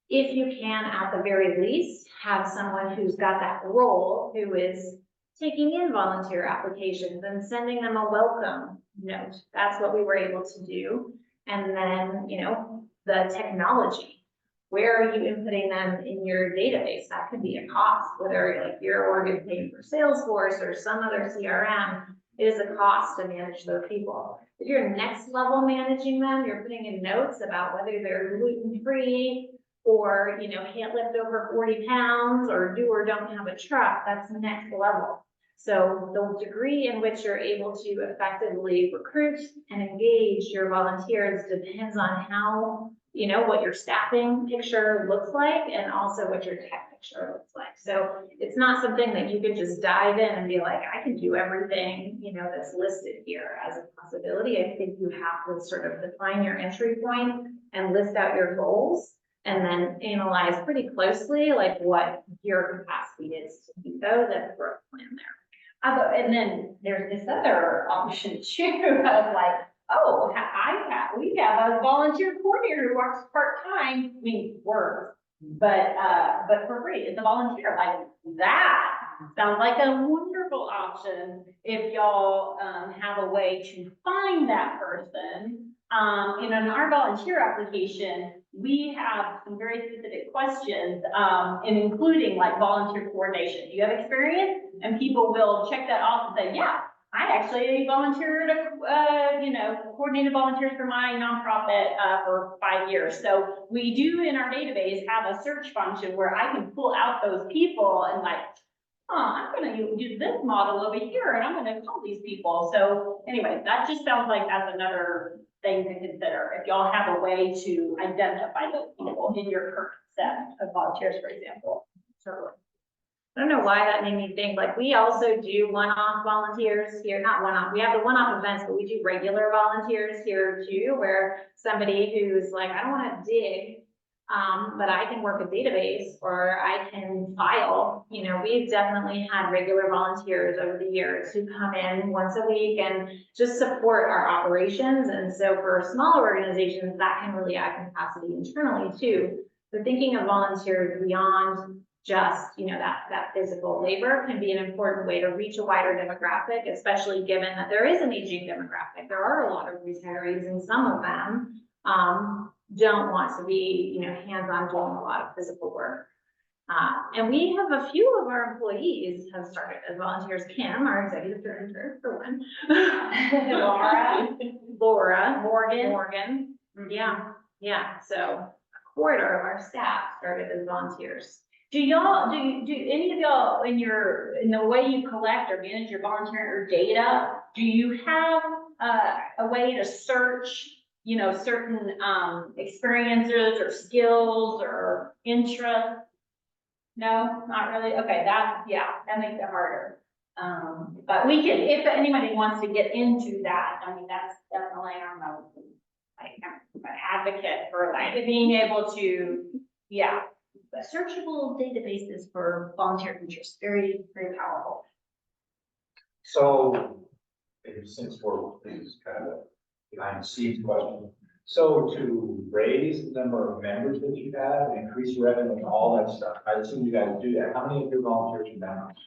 if you can, at the very least, have someone who's got that role, who is taking in volunteer applications and sending them a welcome note. That's what we were able to do. And then, you know, the technology, where are you inputting them in your database? That could be a cost, whether like your org is paying for Salesforce or some other CRM, it is a cost to manage those people. If you're next level managing them, you're putting in notes about whether they're gluten-free, or, you know, can't lift over 40 pounds, or do or don't have a truck. That's the next level. So the degree in which you're able to effectively recruit and engage your volunteers depends on how, you know, what your staffing picture looks like, and also what your tech picture looks like. So it's not something that you can just dive in and be like, I can do everything, you know, that's listed here as a possibility. I think you have to sort of define your entry point and list out your goals, and then analyze pretty closely like what your capacity is to do those, and the growth plan there. And then there's this other option too, of like, oh, we have a volunteer coordinator who works part-time, I mean, works, but for free, it's a volunteer. Like, that sounds like a wonderful option if y'all have a way to find that person. And in our volunteer application, we have some very specific questions, and including like volunteer coordination. Do you have experience? And people will check that off and say, yeah, I actually volunteered, coordinated volunteers for my nonprofit for 5 years. So we do in our database have a search function where I can pull out those people and like, I'm going to use this model over here, and I'm going to call these people. So anyway, that just sounds like that's another thing to consider. If y'all have a way to identify those people in your current set of volunteers, for example. Totally. I don't know why that made me think, like, we also do one-off volunteers here, not one-off, we have the one-off events, but we do regular volunteers here too, where somebody who's like, I don't want to dig, but I can work a database, or I can file. You know, we've definitely had regular volunteers over the years who come in once a week and just support our operations. And so for smaller organizations, that can really add capacity internally too. So thinking of volunteers beyond just, you know, that physical labor can be an important way to reach a wider demographic, especially given that there is an aging demographic. There are a lot of retirees, and some of them don't want to be, you know, hands-on doing a lot of physical work. And we have a few of our employees have started as volunteers. Kim, our executive director, for one. Laura, Morgan. Yeah, so a quarter of our staff started as volunteers. Do any of y'all, in the way you collect or manage your volunteer data, do you have a way to search, certain experiences or skills or interests? No, not really. Okay, that makes it harder. But we can, if anybody wants to get into that, I mean, that's definitely, I'm an advocate for like being able to, searchable databases for volunteer interest, very, very powerful. So, since this is kind of behind the scenes question, so to raise the number of members that you have, increase revenue and all that stuff, I assume you guys do that. How many of your volunteers are members?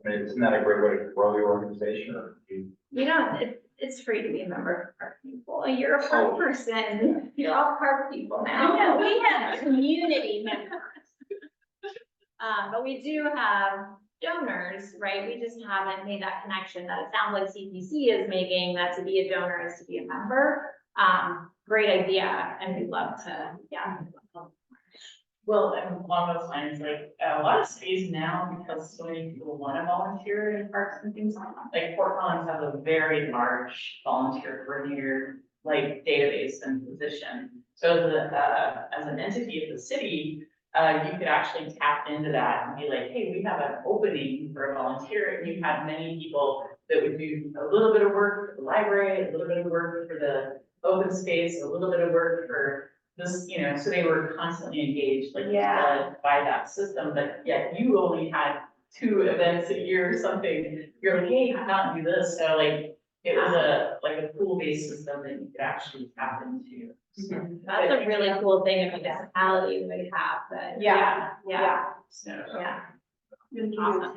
I mean, isn't that a great way to grow your organization or you? It's free to be a member of Park People. You're a Park person. You're all Park people now. We have community members. But we do have donors, right? We just haven't made that connection that it sounds like CPC is making, that to be a donor is to be a member. Great idea, and we'd love to, Well, and along those lines, like a lot of cities now, because so many people want to volunteer in parks and things, like Fort Collins has a very large volunteer coordinator like database and position. So as an entity of the city, you could actually tap into that and be like, hey, we have an opening for a volunteer. And you have many people that would do a little bit of work for the library, a little bit of work for the open space, a little bit of work for this, so they were constantly engaged, like by that system. But yet you only had 2 events a year or something. You're like, hey, how not do this? So like it was a pool-based system that you could actually tap into. So, that's a really cool thing a municipality would have, but Awesome.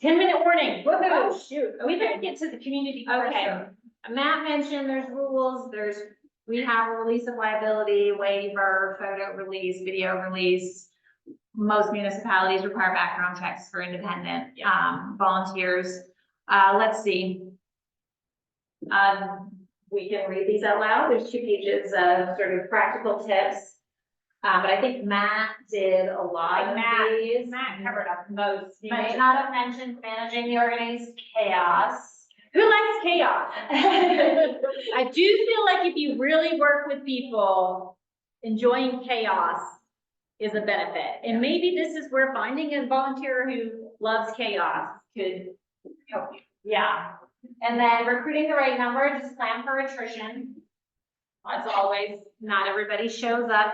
10-minute warning. Oh, shoot. We better get to the community. Okay. Matt mentioned there's rules, we have a release of liability, waiver, photo release, video release. Most municipalities require background checks for independent, volunteers. Let's see. We can read these out loud. There's 2 pages of sort of practical tips. But I think Matt did a lot of these. Matt covered up most. But not mentioned managing the organized chaos. Who likes chaos? I do feel like if you really work with people, enjoying chaos is a benefit. And maybe this is where finding a volunteer who loves chaos could help you. Yeah. And then recruiting the right number, just plan for attrition. As always, not everybody shows up.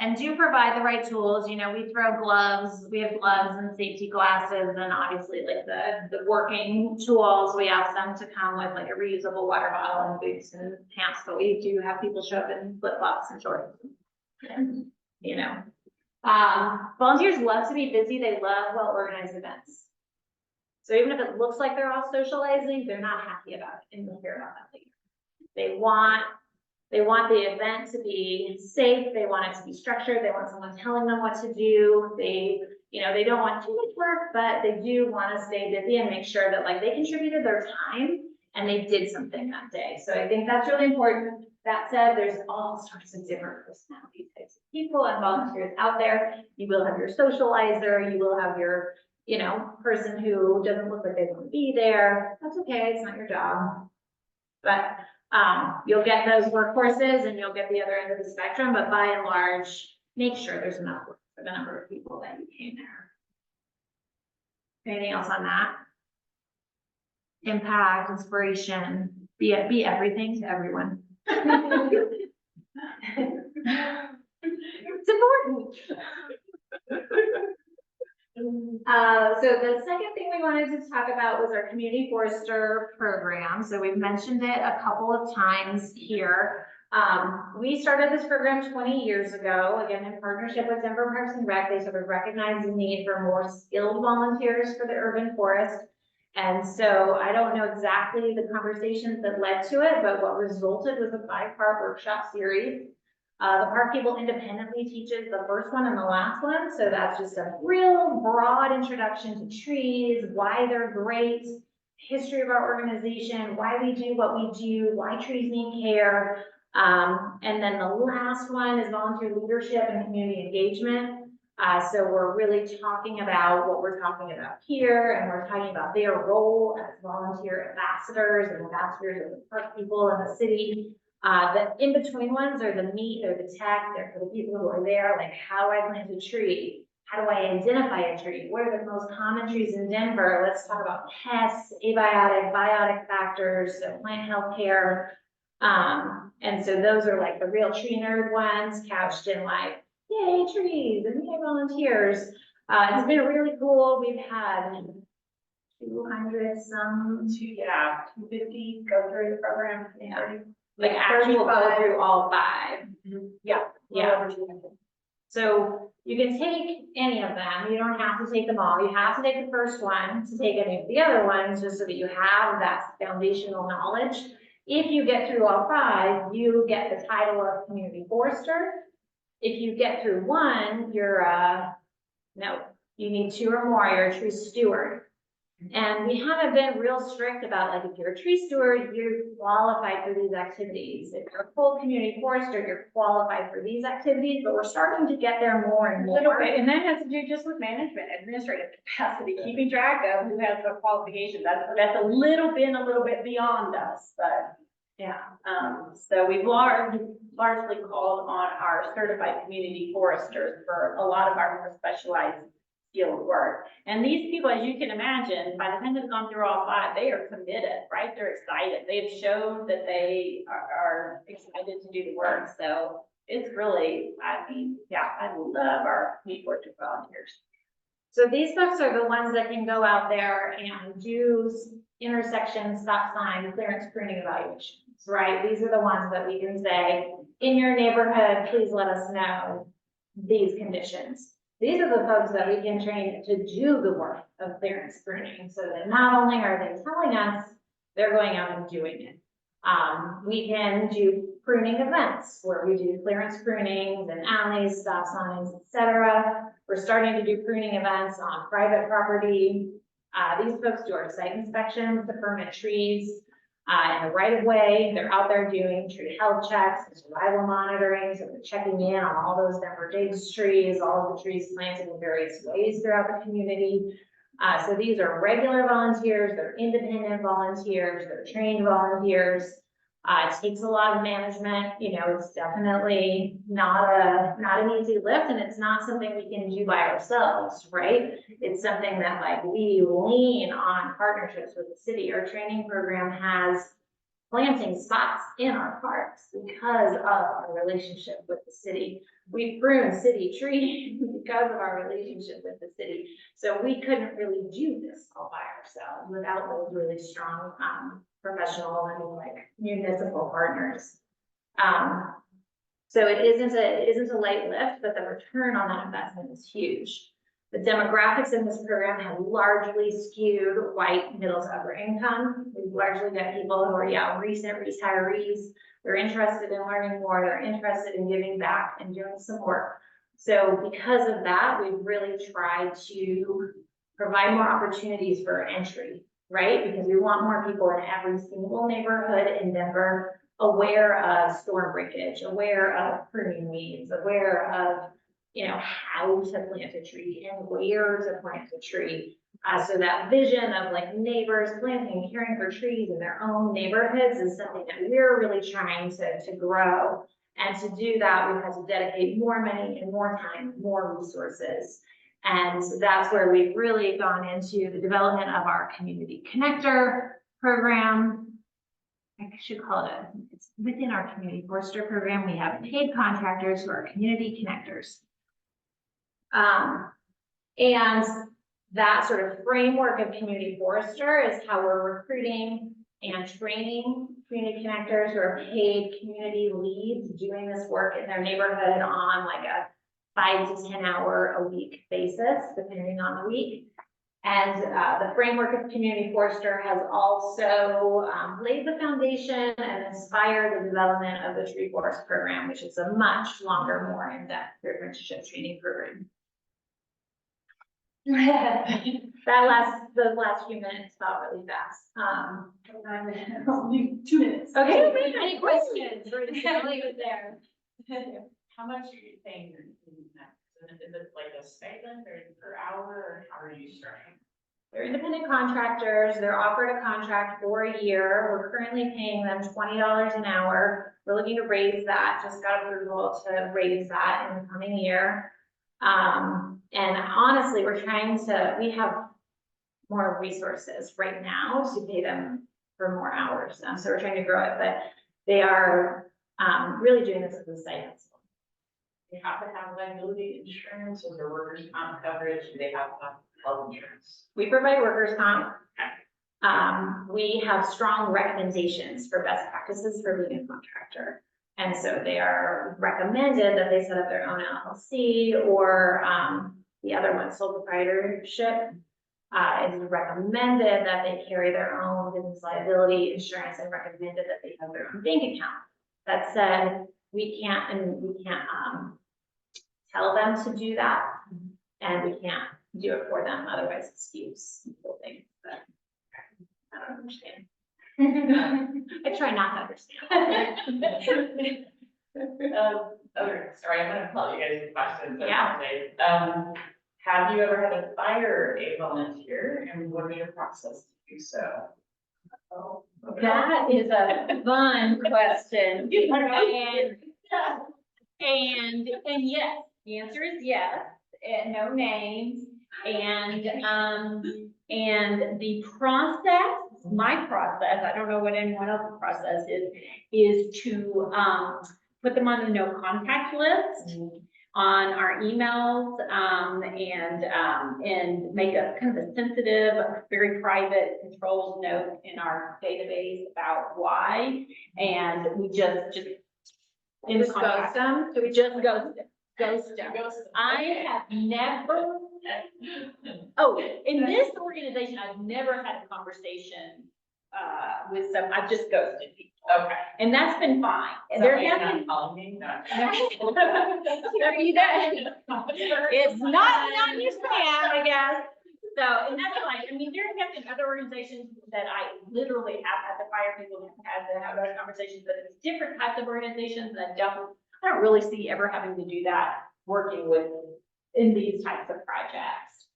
And do provide the right tools. We throw gloves, we have gloves and safety glasses, and obviously like the working tools. We ask them to come with like a reusable water bottle and boots and pants, but we do have people show up in flip flops and shorts. Volunteers love to be busy. They love well-organized events. So even if it looks like they're all socializing, they're not happy about it, and we'll hear about that later. They want the event to be safe. They want it to be structured. They want someone telling them what to do. They don't want too much work, but they do want to stay busy and make sure that like they contributed their time and they did something that day. So I think that's really important. That said, there's all sorts of different personality types of people and volunteers out there. You will have your socializer. You will have your, person who doesn't look like they want to be there. That's okay. It's not your job. But you'll get those workforces and you'll get the other end of the spectrum, but by and large, make sure there's enough work for the number of people that you came there. Anything else on that? Impact, inspiration, be everything to everyone. It's important. So the second thing we wanted to talk about was our community forester program. So we've mentioned it a couple of times here. We started this program 20 years ago, again, in partnership with Denver Parks and Rec. They sort of recognized the need for more skilled volunteers for the urban forest. And so I don't know exactly the conversations that led to it, but what resulted was a 5-part workshop series. The park people independently teaches the first one and the last one, so that's just a real broad introduction to trees, why they're great, history of our organization, why we do what we do, why trees need care. And then the last one is volunteer leadership and community engagement. So we're really talking about what we're talking about here, and we're talking about their role as volunteer ambassadors and ambassadors of the park people in the city. The in-between ones are the meat or the tech, they're for the people who are there, like how do I plant a tree? How do I identify a tree? What are the most common trees in Denver? Let's talk about pests, abiotic, biotic factors, so plant health care. And so those are like the real tree nerd ones, couched in like, yay, trees and yay, volunteers. It's been really cool. We've had 200 some, 250 go through the program. Yeah. Like actual go through all 5. Yeah. So you can take any of them. You don't have to take them all. You have to take the first one to take any of the other ones, just so that you have that foundational knowledge. If you get through all 5, you get the title of community forester. If you get through 1, you're no, you need 2 or more, you're a tree steward. And we haven't been real strict about, like, if you're a tree steward, you're qualified for these activities. If you're a full community forester, you're qualified for these activities, but we're starting to get there more and more. Little bit, and that has to do just with management, administrative capacity, keeping track of who has the qualifications. That's a little bit beyond us, but Yeah. so we've largely called on our certified community foresters for a lot of our more specialized skilled work. And these people, as you can imagine, by the time they've gone through all 5, they are committed, right? They're excited. They've shown that they are excited to do the work. So it's really, I mean, yeah, I love our community forestry volunteers. So these folks are the ones that can go out there and do intersection stop sign clearance pruning evaluations, right? These are the ones that we can say, in your neighborhood, please let us know these conditions. These are the folks that we can train to do the work of clearance pruning, so that not only are they telling us, they're going out and doing it. We can do pruning events where we do clearance prunings and alleys, stop signs, etc. We're starting to do pruning events on private property. These folks do our site inspections to permit trees in the right of way. They're out there doing tree health checks and survival monitoring. So they're checking in on all those Denver Davis trees, all of the trees planted in various ways throughout the community. So these are regular volunteers, they're independent volunteers, they're trained volunteers. It takes a lot of management, you know, it's definitely not an easy lift, and it's not something we can do by ourselves, right? It's something that, like, we lean on partnerships with the city. Our training program has planting spots in our parks because of our relationship with the city. We prune city trees because of our relationship with the city. So we couldn't really do this all by ourselves without those really strong professional and like municipal partners. So it isn't a light lift, but the return on that investment is huge. The demographics in this program have largely skewed white, middle to upper income. We've largely got people who are recent retirees. They're interested in learning more. They're interested in giving back and doing some work. So because of that, we've really tried to provide more opportunities for entry, right? Because we want more people in every single neighborhood in Denver aware of storm breakage, aware of pruning weeds, aware of, you know, how to plant a tree and where to plant a tree. So that vision of like neighbors planting and caring for trees in their own neighborhoods is something that we're really trying to grow. And to do that, we've had to dedicate more money and more time, more resources. And that's where we've really gone into the development of our community connector program. I should call it it's within our community forester program. We have paid contractors who are community connectors. And that sort of framework of community forester is how we're recruiting and training community connectors who are paid community leads doing this work in their neighborhood on like a 5 to 10 hour a week basis, depending on the week. And the framework of community forester has also laid the foundation and inspired the development of the tree forest program, which is a much longer, more in-depth apprenticeship training program. Those last few minutes felt really fast. Only 2 minutes. Okay, any questions? We're gonna leave it there. How much are you paying your team next? Is it like a stipend or per hour, or how are you starting? They're independent contractors. They're offered a contract for a year. We're currently paying them $20 an hour. We're looking to raise that, just got approval to raise that in the coming year. And honestly, we have more resources right now to pay them for more hours. So we're trying to grow it, but they are, really doing this as a side hustle. They have to have liability insurance or their workers' comp coverage, do they have health insurance? We provide workers' comp. We have strong recommendations for best practices for being a contractor. And so they are recommended that they set up their own LLC or the other one, sole proprietorship. It is recommended that they carry their own business liability insurance and recommended that they have their own bank account. That said, we can't tell them to do that, and we can't do it for them, otherwise it's use things, but I don't understand. I try not to understand. Sorry, I'm gonna call you guys questions. Yeah. Have you ever had to fire a volunteer, and what are your process to do so? Oh, okay. That is a fun question. And yes, the answer is yes, and no names. And the process, my process, I don't know what anyone else's process is to put them on the no contact list on our emails, and make a kind of a sensitive, very private controlled note in our database about why. And we just in Just contact Um, ghost them? Do we just ghost them? I have never, in this organization, I've never had a conversation with some, I've just ghosted people. Okay. And that's been fine. And So there you're have been. not calling me? No. It's not your spam, I guess. So, and that's fine. I mean, there have been other organizations that I literally have had to fire people and had to have those conversations, but it's different types of organizations that I don't really see ever having to do that working with in these types of projects,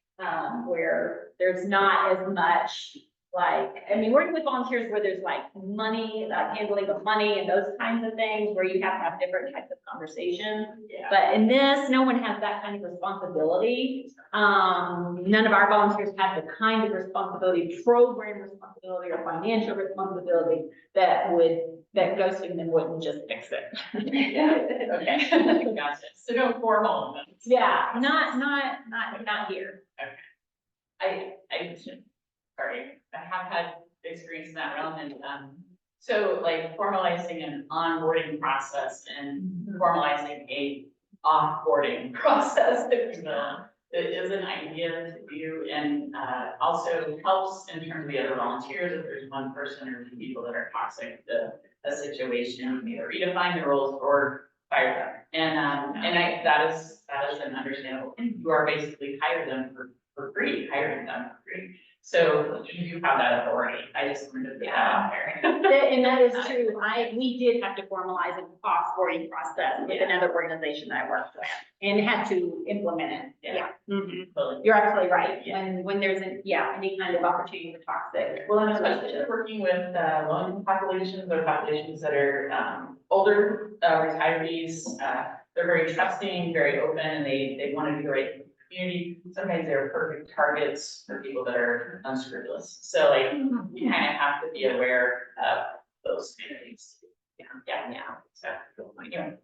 where there's not as much working with volunteers where there's like money, handling of money and those kinds of things where you have to have different types of conversations. Yeah. But in this, no one has that kind of responsibility. None of our volunteers have the kind of responsibility, program responsibility or financial responsibility that ghosting them wouldn't just fix it. Okay, gotcha. So no formal. Yeah, not here. Sorry, I have had experience in that realm, and so like formalizing an onboarding process and formalizing a offboarding process, if you will, it is an idea to do, and also helps in terms of the other volunteers. If there's one person or two people that are toxic to a situation, either redefine the roles or fire them. And that is an understandable thing. You are basically hiring them for free. So you do have that authority. I just wanted to put that out there. And that is true. We did have to formalize an offboarding process with another organization that I worked with and had to implement it. Yeah. Mhm. You're absolutely right. When there's any kind of opportunity for toxic. Well, and especially working with low-income populations or populations that are older, retirees, they're very trusting, very open, and they want to do the right thing for the community. Sometimes they're perfect targets for people that are unscrupulous. So like, you kind of have to be aware of those things. Yeah. So, anyway.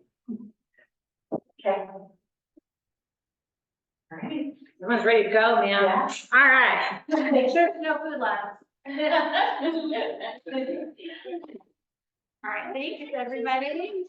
Okay. All right. Everyone's ready to go, man. Yeah. All right. Make sure there's no food left. All right, thanks, everybody.